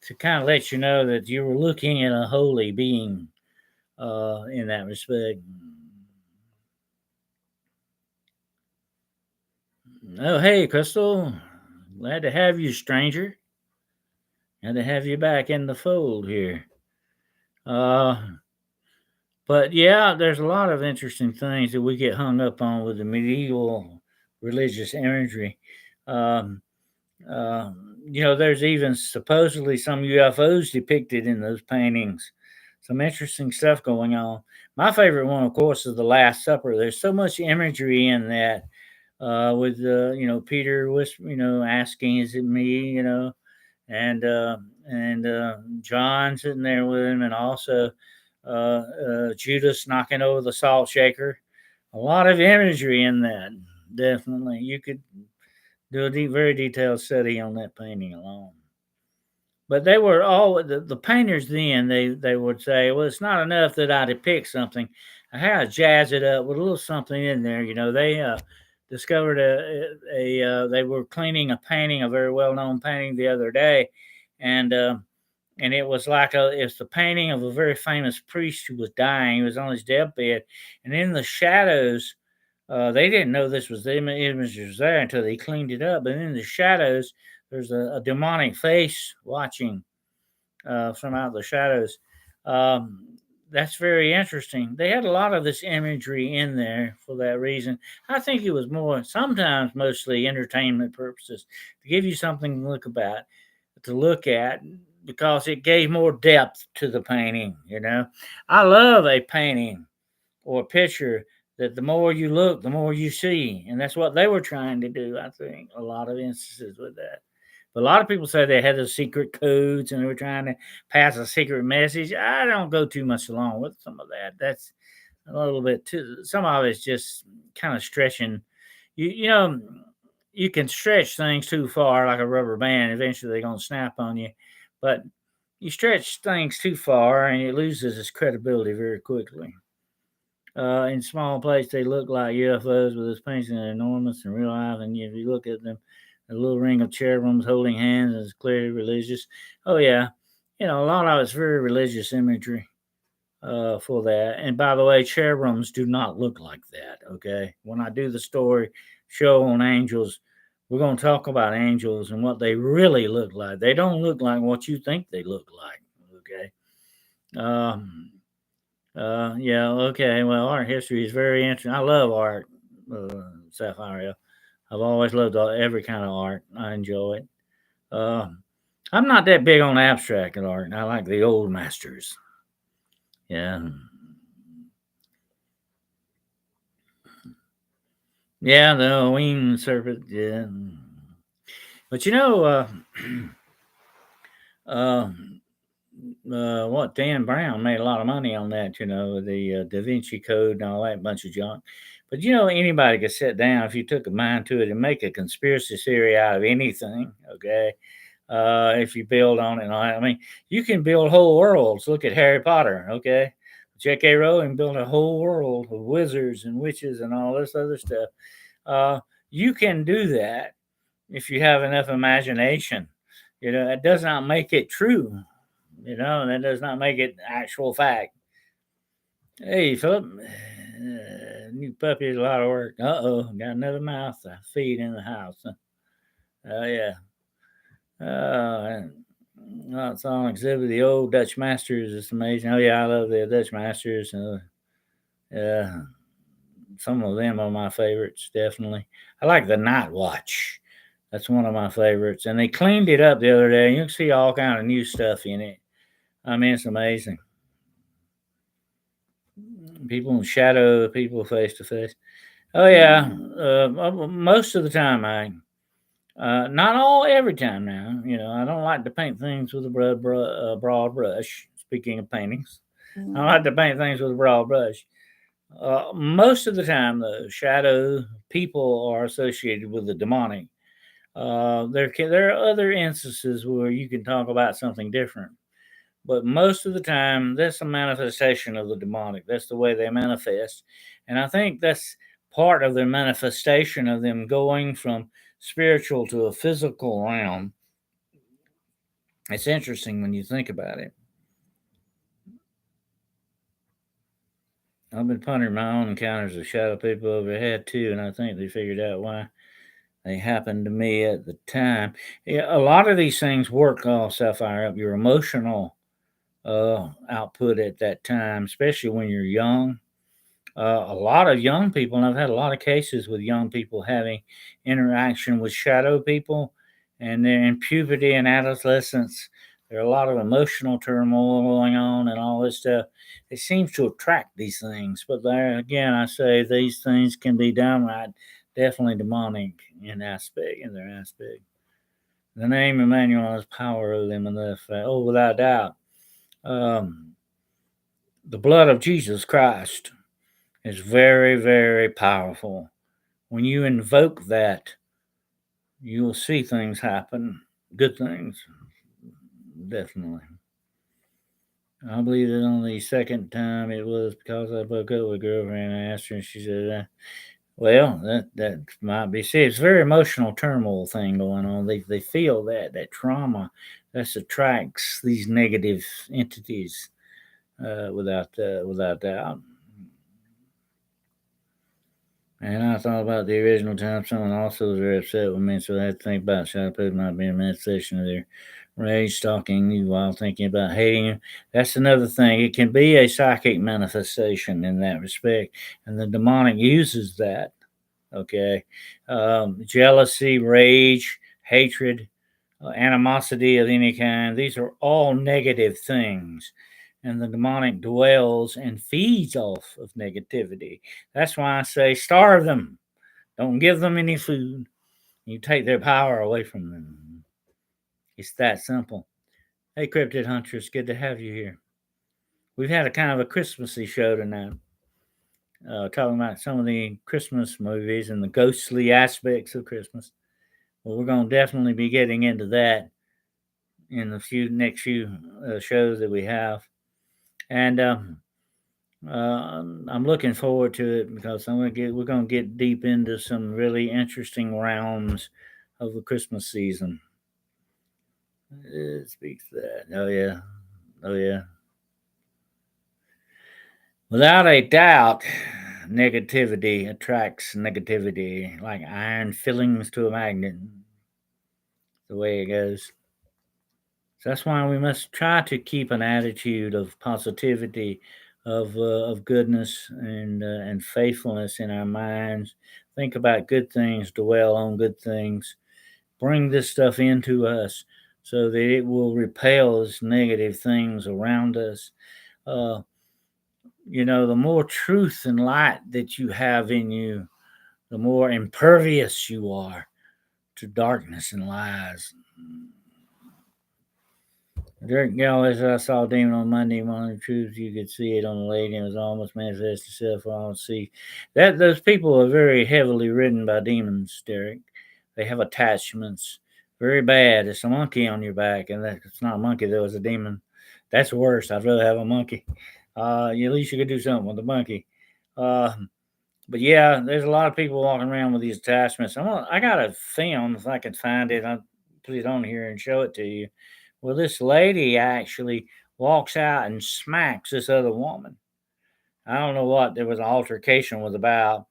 to kind of let you know that you were looking at a holy being in that respect. Oh, hey, Crystal. Glad to have you, stranger. Glad to have you back in the fold here. Uh, but yeah, there's a lot of interesting things that we get hung up on with the medieval religious imagery. Um, there's even supposedly some UFOs depicted in those paintings. Some interesting stuff going on. My favorite one, of course, is the Last Supper. There's so much imagery in that with Peter was asking, "Is it me?" and John sitting there with him, and also Judas knocking over the salt shaker. A lot of imagery in that. Definitely, you could do a very detailed study on that painting alone. But they were all the painters then. They would say, "Well, it's not enough that I depict something. I had to jazz it up with a little something in there." You know, they discovered they were cleaning a painting, a very well known painting, the other day, and it was like it's the painting of a very famous priest who was dying. He was on his deathbed, and in the shadows, they didn't know this was the image was there until they cleaned it up. But in the shadows, there's a demonic face watching from out the shadows. Um, that's very interesting. They had a lot of this imagery in there for that reason. I think it was more, sometimes mostly entertainment purposes, to give you something to look at, because it gave more depth to the painting. You know, I love a painting or a picture that the more you look, the more you see. And that's what they were trying to do, I think, a lot of instances with that. But a lot of people say they had the secret codes and they were trying to pass a secret message. I don't go too much along with some of that. That's a little bit too, some of it's just kind of stretching. You know, you can stretch things too far like a rubber band. Eventually they're going to snap on you. But you stretch things too far and it loses its credibility very quickly. In small plates, they look like UFOs, but those paintings are enormous in real life. And if you look at them, a little ring of cherubims holding hands is clearly religious. Oh yeah, you know, a lot of it's very religious imagery for that. And by the way, cherubims do not look like that. Okay, when I do the story show on angels, we're going to talk about angels and what they really look like. They don't look like what you think they look like. Okay. Um, yeah, okay. Well, art history is very interesting. I love art, Sapphire. I've always loved every kind of art. I enjoy it. Uh, I'm not that big on abstract art. I like the old masters. Yeah. Yeah, the winged serpent. Yeah. But you know, uh, what Dan Brown made a lot of money on that, you know, the Da Vinci Code and all that bunch of junk. But you know, anybody could sit down if you took a mind to it and make a conspiracy theory out of anything. Okay, if you build on it, and all that. I mean, you can build whole worlds. Look at Harry Potter. Okay, J.K. Rowling built a whole world of wizards and witches and all this other stuff. Uh, you can do that if you have enough imagination. You know, it does not make it true. You know, that does not make it actual fact. Hey, Philip, new puppy is a lot of work. Got another mouth to feed in the house. Oh, yeah. It's on exhibit. The old Dutch masters. It's amazing. Oh, yeah, I love the Dutch masters. Yeah, some of them are my favorites, definitely. I like the Night Watch. That's one of my favorites. And they cleaned it up the other day. You can see all kind of new stuff in it. I mean, it's amazing. People in shadow, people face to face. Oh yeah, most of the time not all every time now. You know, I don't like to paint things with a broad brush. Speaking of paintings, I don't like to paint things with a broad brush. Most of the time, the shadow people are associated with the demonic. There are other instances where you can talk about something different, but most of the time, that's a manifestation of the demonic. That's the way they manifest. And I think that's part of their manifestation of them going from spiritual to a physical realm. It's interesting when you think about it. I've been pondering my own encounters with shadow people overhead too, and I think they figured out why they happened to me at the time. Yeah, a lot of these things work all sapphire up your emotional output at that time, especially when you're young. A lot of young people, and I've had a lot of cases with young people having interaction with shadow people, and they're in puberty and adolescence. There are a lot of emotional turmoil going on and all this stuff. It seems to attract these things, but there again, I say these things can be downright, definitely demonic in their aspect. The name Emmanuel has power over them and the fact. Oh, without doubt. Um, the blood of Jesus Christ is very, very powerful. When you invoke that, you will see things happen, good things, definitely. I believe that on the second time it was because I broke up with a girlfriend. I asked her, and she said, "Well, that might be. See, it's a very emotional turmoil thing going on. They feel that trauma that attracts these negative entities, without doubt." And I thought about the original time someone also was very upset with me, so I had to think about should I put might be a manifestation of their rage stalking you while thinking about hating you. That's another thing. It can be a psychic manifestation in that respect, and the demonic uses that. Okay, jealousy, rage, hatred, animosity of any kind. These are all negative things. And the demonic dwells and feeds off of negativity. That's why I say starve them. Don't give them any food. You take their power away from them. It's that simple. Hey, Cryptid Huntress, good to have you here. We've had a kind of a Christmassy show tonight, talking about some of the Christmas movies and the ghostly aspects of Christmas. Well, we're going to definitely be getting into that in the next few shows that we have, and I'm looking forward to it because we're going to get deep into some really interesting realms of the Christmas season. It speaks to that. Oh yeah, oh yeah. Without a doubt, negativity attracts negativity like iron fillings to a magnet. The way it goes. So that's why we must try to keep an attitude of positivity, of goodness and faithfulness in our minds. Think about good things, dwell on good things, bring this stuff into us so that it will repel these negative things around us. Uh, the more truth and light that you have in you, the more impervious you are to darkness and lies. Derek Galvez, I saw a demon on Monday. One of the truths you could see it on the lady and it was almost manifest itself for all to see. That those people are very heavily ridden by demons, Derek. They have attachments. Very bad. It's a monkey on your back, and it's not a monkey, though, it's a demon. That's worse. I'd rather have a monkey. At least you could do something with the monkey. Uh, but yeah, there's a lot of people walking around with these attachments. I got a film if I could find it. I'll put it on here and show it to you. Well, this lady actually walks out and smacks this other woman. I don't know what there was an altercation was about,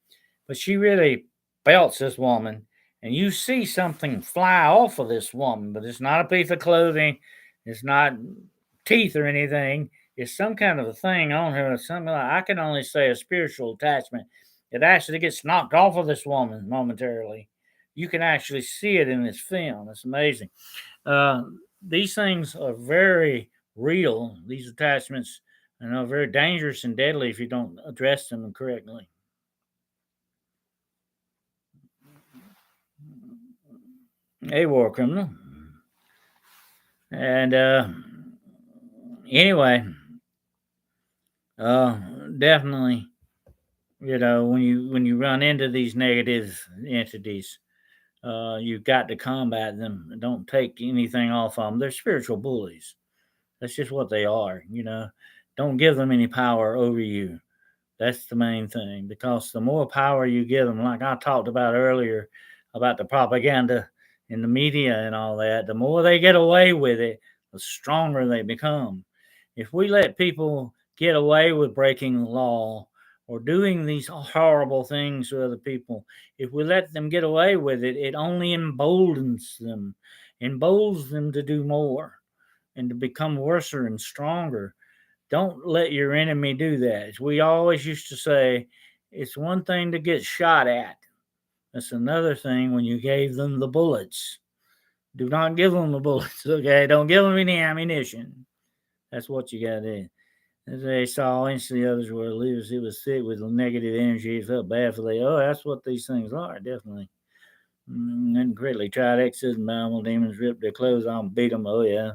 but she really belts this woman, and you see something fly off of this woman, but it's not a piece of clothing, it's not teeth or anything. It's some kind of a thing on her, or something like I can only say a spiritual attachment. It actually gets knocked off of this woman momentarily. You can actually see it in this film. It's amazing. Uh, these things are very real. These attachments and are very dangerous and deadly if you don't address them correctly. A war criminal. And anyway, uh, definitely, when you run into these negative entities, you've got to combat them. Don't take anything off of them. They're spiritual bullies. That's just what they are. Don't give them any power over you. That's the main thing because the more power you give them, like I talked about earlier about the propaganda in the media and all that, the more they get away with it, the stronger they become. If we let people get away with breaking the law or doing these horrible things to other people, if we let them get away with it, it only emboldens them to do more and to become worser and stronger. Don't let your enemy do that. As we always used to say, it's one thing to get shot at. It's another thing when you gave them the bullets. Do not give them the bullets, okay? Don't give them any ammunition. That's what you got to do. As they saw instantly others were leaders, it was sick with negative energy. It felt bad for them. Oh, that's what these things are, definitely. And greatly tried exorcism, animal demons rip their clothes off, and beat them. Oh yeah,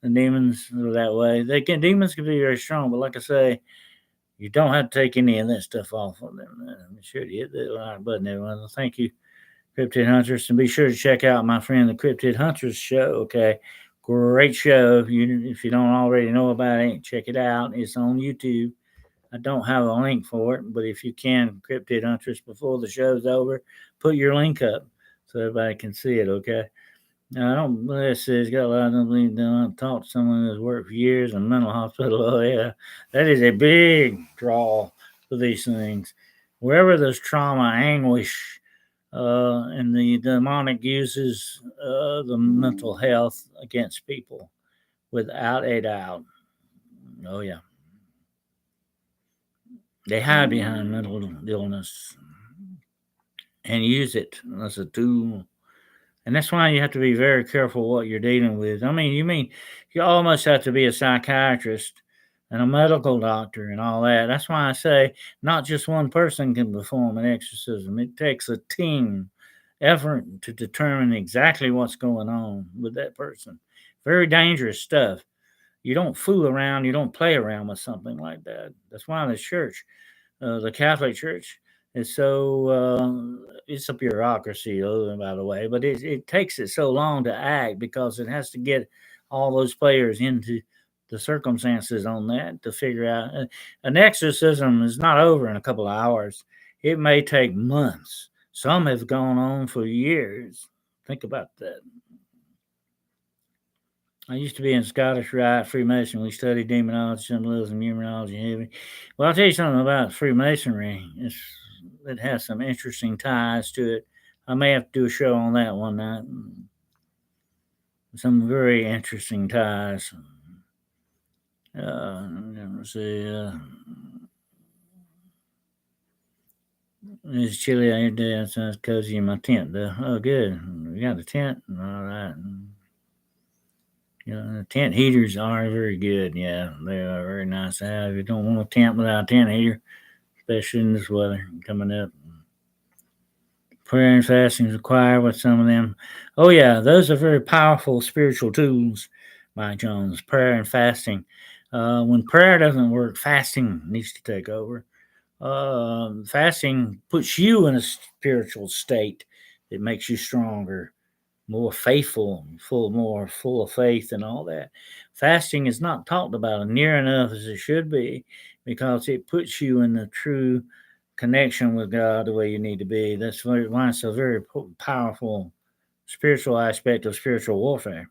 the demons are that way. Demons can be very strong, but like I say, you don't have to take any of that stuff off of them. Be sure to hit that like button, everyone. Well, thank you, Cryptid Hunters, and be sure to check out my friend the Cryptid Hunters show. Okay, great show. If you don't already know about it, check it out. It's on YouTube. I don't have a link for it, but if you can, Cryptid Hunters, before the show's over, put your link up so everybody can see it. Okay. Now, I don't. Let's see. It's got a lot of them being done. I've talked to someone who's worked for years in a mental hospital. Oh yeah, that is a big draw for these things. Wherever there's trauma, anguish, and the demonic uses the mental health against people without a doubt. Oh yeah, they hide behind mental illness and use it as a tool. And that's why you have to be very careful what you're dealing with. I mean, you almost have to be a psychiatrist and a medical doctor and all that. That's why I say not just one person can perform an exorcism. It takes a team effort to determine exactly what's going on with that person. Very dangerous stuff. You don't fool around, you don't play around with something like that. That's why the Catholic Church is so it's a bureaucracy, by the way, but it takes it so long to act because it has to get all those players into the circumstances on that to figure out an exorcism is not over in a couple of hours. It may take months. Some have gone on for years. Think about that. I used to be in Scottish Rite Freemason. We studied demonology, symbolism, numerology, heavy. Well, I'll tell you something about Freemasonry. It has some interesting ties to it. I may have to do a show on that one night. Some very interesting ties. Let's see. It's chilly out here today. It sounds cozy in my tent, though. Oh, good. We got a tent. All right. Tent heaters are very good. Yeah, they are very nice to have. You don't want a tent without a tent heater, especially in this weather coming up. Prayer and fasting is required with some of them. Oh, yeah, those are very powerful spiritual tools, Mike Jones. Prayer and fasting. When prayer doesn't work, fasting needs to take over. Fasting puts you in a spiritual state that makes you stronger, more faithful, more full of faith and all that. Fasting is not talked about near enough as it should be because it puts you in the true connection with God the way you need to be. Why it's a very powerful spiritual aspect of spiritual warfare.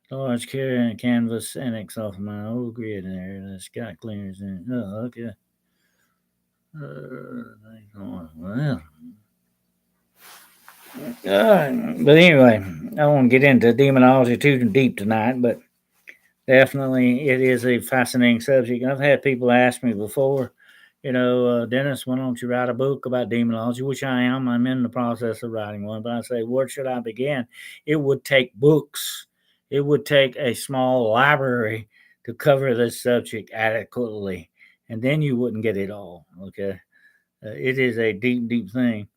Large carrying canvas annex off of my old grid there. The sky cleaners in. Oh, okay. Well, but anyway, I won't get into demonology too deep tonight, but definitely it is a fascinating subject. I've had people ask me before, Dennis, why don't you write a book about demonology? Which I am. I'm in the process of writing one, but I say, where should I begin? It would take books. It would take a small library to cover this subject adequately, and then you wouldn't get it all. Okay, it is a deep, deep thing.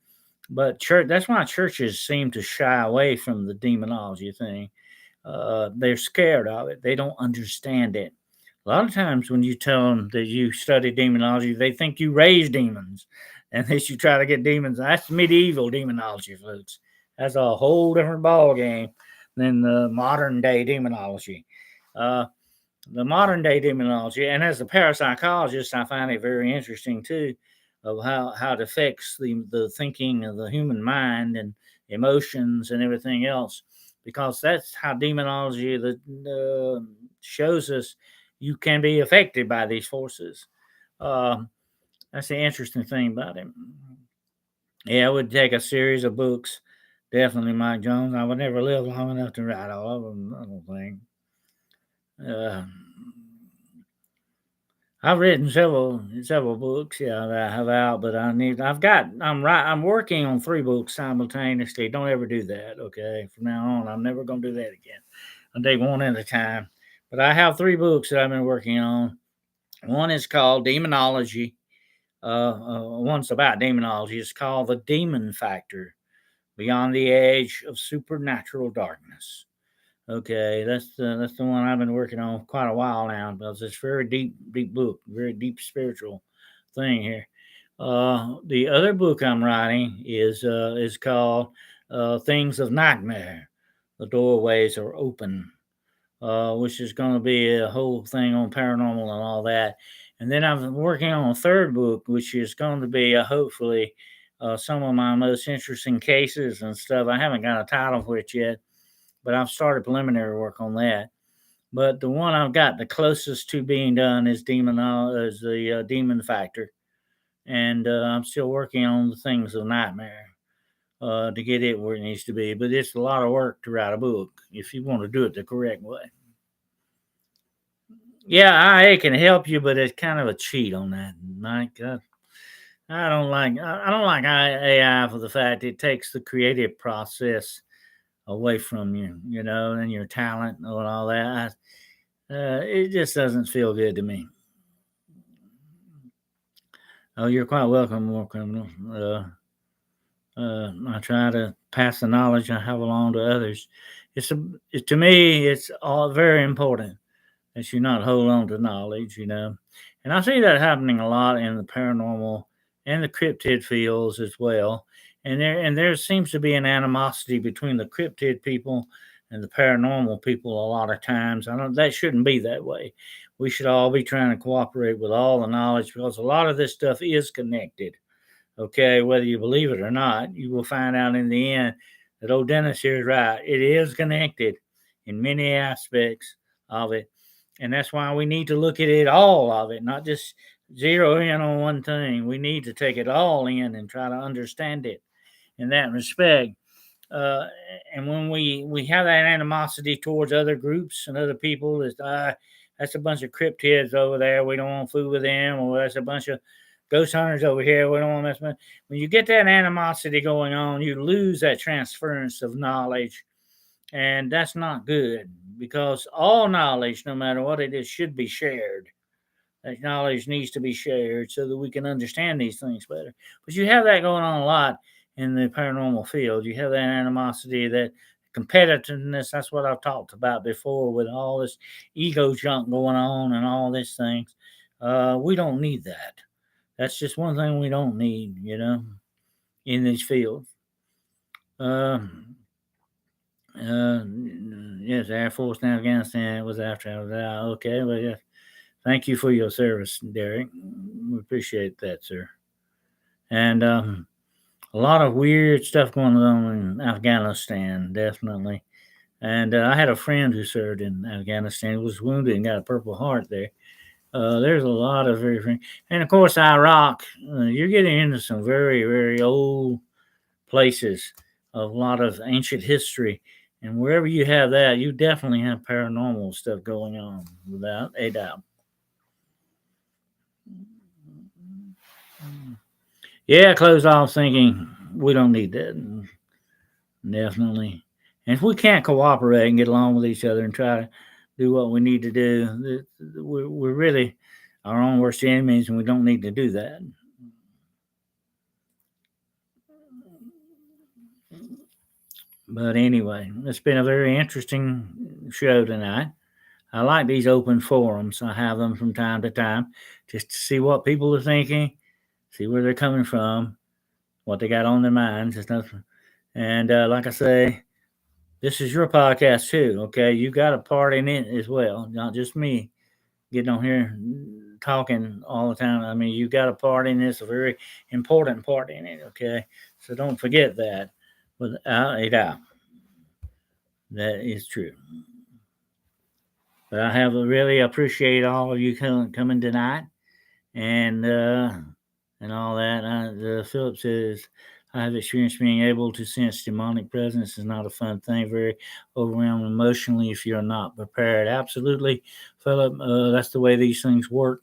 But church, that's why churches seem to shy away from the demonology thing. They're scared of it. They don't understand it. A lot of times when you tell them that you study demonology, they think you raise demons and that you try to get demons. That's medieval demonology, folks. That's a whole different ball game than the modern day demonology. Uh, the modern day demonology, and as a parapsychologist, I find it very interesting too, of how it affects the thinking of the human mind and emotions and everything else, because that's how demonology shows us you can be affected by these forces. Uh, that's the interesting thing about it. Yeah, it would take a series of books. Definitely, Mike Jones. I would never live long enough to write all of them. I don't think. Uh, I've written several books, yeah, that I have out, but I'm working on 3 books simultaneously. Don't ever do that, okay? From now on, I'm never gonna do that again. I take one at a time. But I have 3 books that I've been working on. One is called Demonology. One's about demonology. It's called The Demon Factor. Beyond the Edge of Supernatural Darkness. Okay, that's the one I've been working on quite a while now because it's very deep book, very deep spiritual thing here. The other book I'm writing is called Things of Nightmare. The doorways are open, which is going to be a whole thing on paranormal and all that. And then I'm working on a third book, which is going to be hopefully some of my most interesting cases and stuff. I haven't got a title for it yet, but I've started preliminary work on that. But the one I've got the closest to being done is the Demon Factor, and I'm still working on the Things of Nightmare to get it where it needs to be. But it's a lot of work to write a book if you want to do it the correct way. Yeah, IA can help you, but it's kind of a cheat on that, Mike. I don't like AI for the fact it takes the creative process away from you, and your talent and all that. It just doesn't feel good to me. Oh, you're quite welcome, War Criminal. I try to pass the knowledge I have along to others. To me, it's all very important that you not hold on to knowledge. And I see that happening a lot in the paranormal and the cryptid fields as well. And there seems to be an animosity between the cryptid people and the paranormal people a lot of times. I don't that shouldn't be that way. We should all be trying to cooperate with all the knowledge because a lot of this stuff is connected. Okay, whether you believe it or not, you will find out in the end that old Dennis here is right. It is connected in many aspects of it. And that's why we need to look at it all of it, not just zero in on one thing. We need to take it all in and try to understand it in that respect. Uh, and when we have that animosity towards other groups and other people, that's a bunch of cryptids over there. We don't want to fool with them, or that's a bunch of ghost hunters over here. We don't want to mess with. When you get that animosity going on, you lose that transference of knowledge, and that's not good because all knowledge, no matter what it is, should be shared. That knowledge needs to be shared so that we can understand these things better. But you have that going on a lot in the paranormal field. You have that animosity, that competitiveness. That's what I've talked about before with all this ego junk going on and all these things. We don't need that. That's just one thing we don't need, in these fields. Uh, yes, Air Force in Afghanistan was after I was out. Okay, well, yes. Thank you for your service, Derek. We appreciate that, sir. And a lot of weird stuff going on in Afghanistan, definitely. And I had a friend who served in Afghanistan, who was wounded and got a Purple Heart there. There's a lot of and of course, Iraq. You're getting into some very, very old places, a lot of ancient history. And wherever you have that, you definitely have paranormal stuff going on, without a doubt. Yeah, closed off thinking we don't need that. Definitely. And if we can't cooperate and get along with each other and try to do what we need to do, we're really our own worst enemies, and we don't need to do that. But anyway, it's been a very interesting show tonight. I like these open forums. I have them from time to time just to see what people are thinking, see where they're coming from, what they got on their minds and stuff. And like I say, this is your podcast too, okay? You got a part in it as well, not just me getting on here talking all the time. I mean, you got a part in this, a very important part in it, okay? So don't forget that without a doubt. That is true. But I have really appreciate all of you coming tonight and all that. Philip says, I have experienced being able to sense demonic presence is not a fun thing, very overwhelming emotionally if you're not prepared. Absolutely, Philip. That's the way these things work.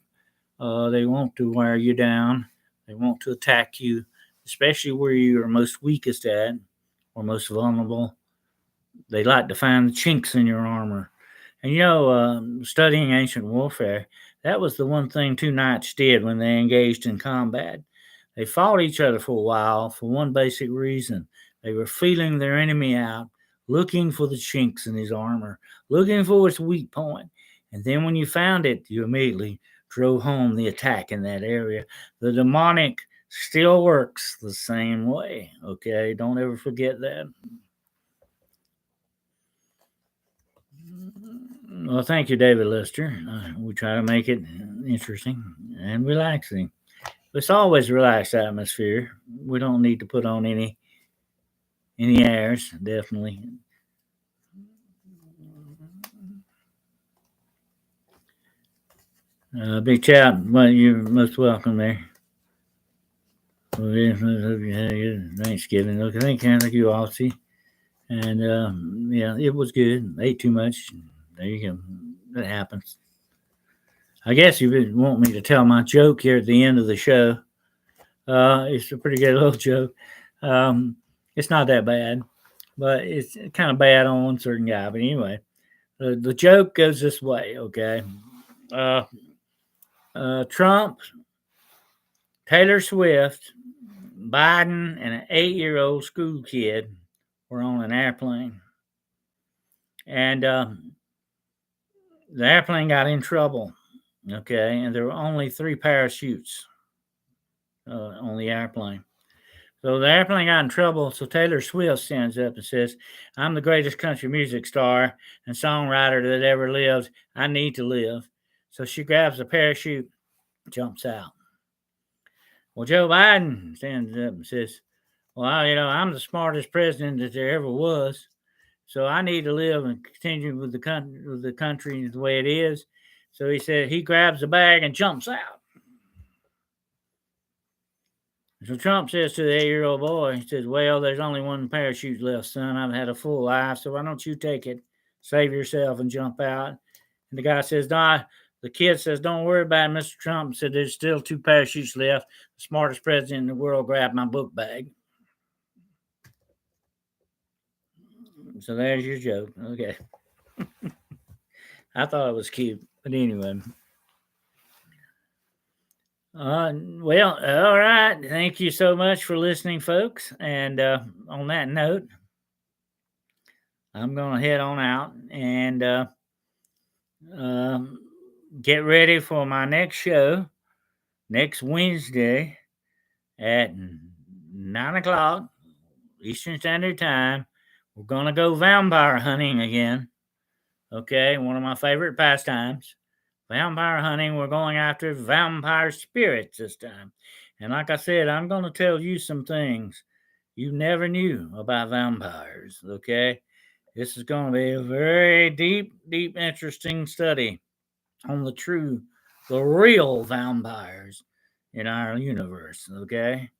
They want to wear you down. They want to attack you, especially where you are most weakest at or most vulnerable. They like to find the chinks in your armor. And studying ancient warfare, that was the one thing two knights did when they engaged in combat. They fought each other for a while for one basic reason. They were feeling their enemy out, looking for the chinks in his armor, looking for its weak point. And then when you found it, you immediately drove home the attack in that area. The demonic still works the same way. Okay, don't ever forget that. Well, thank you, David Lester. We try to make it interesting and relaxing. It's always a relaxed atmosphere. We don't need to put on any airs, definitely. Big chat, well, you're most welcome there. Well, yeah, hope you had a good Thanksgiving. Okay, thank you, Aussie. And yeah, it was good. Ate too much. There you go. That happens. I guess you would want me to tell my joke here at the end of the show. It's a pretty good little joke. Um, it's not that bad, but it's kind of bad on one certain guy. But anyway, the joke goes this way, okay? Uh, Trump, Taylor Swift, Biden, and an 8-year-old school kid were on an airplane. And the airplane got in trouble, okay? And there were only 3 parachutes on the airplane. So the airplane got in trouble. So Taylor Swift stands up and says, "I'm the greatest country music star and songwriter that ever lived. I need to live." So she grabs a parachute, jumps out. Well, Joe Biden stands up and says, "Well, I'm the smartest president that there ever was. So I need to live and continue with the country the way it is." So he said he grabs the bag and jumps out. So Trump says to the 8-year-old boy, he says, "Well, there's only one parachute left, son. I've had a full life, so why don't you take it, save yourself, and jump out?" And the guy says, "Nah." The kid says, "Don't worry about it, Mr. Trump." Said, "There's still 2 parachutes left. The smartest president in the world grabbed my book bag." So there's your joke. Okay. I thought it was cute. But anyway. Well, all right. Thank you so much for listening, folks. And on that note, I'm going to head on out and um, get ready for my next show next Wednesday at 9 o'clock Eastern Standard Time. We're going to go vampire hunting again. Okay, one of my favorite pastimes. Vampire hunting. We're going after vampire spirits this time. And like I said, I'm going to tell you some things you never knew about vampires. Okay, this is going to be a very deep, interesting study on the real vampires in our universe. Okay,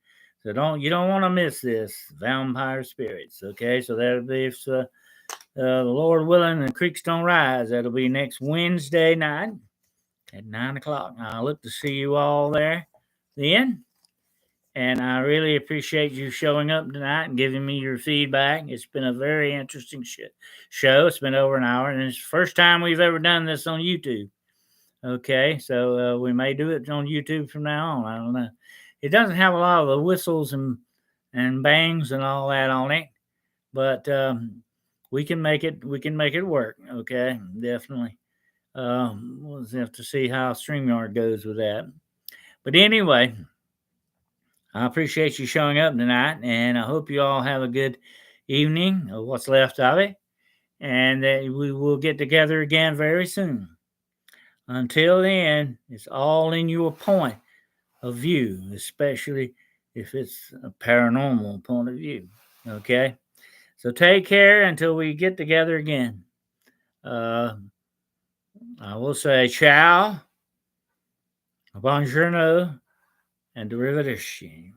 so you don't want to miss this vampire spirits. Okay, so that'll be if the Lord willing and the creeks don't rise. That'll be next Wednesday night at 9 o'clock. I look to see you all there then. And I really appreciate you showing up tonight and giving me your feedback. It's been a very interesting show. It's been over an hour, and it's the first time we've ever done this on YouTube. Okay, so we may do it on YouTube from now on. I don't know. It doesn't have a lot of the whistles and bangs and all that on it, but we can make it. We can make it work. Okay, definitely. We'll have to see how StreamYard goes with that. But anyway, I appreciate you showing up tonight, and I hope you all have a good evening, or what's left of it, and that we will get together again very soon. Until then, it's all in your point of view, especially if it's a paranormal point of view. Okay? So take care until we get together again. I will say ciao, buongiorno, and arrivederci.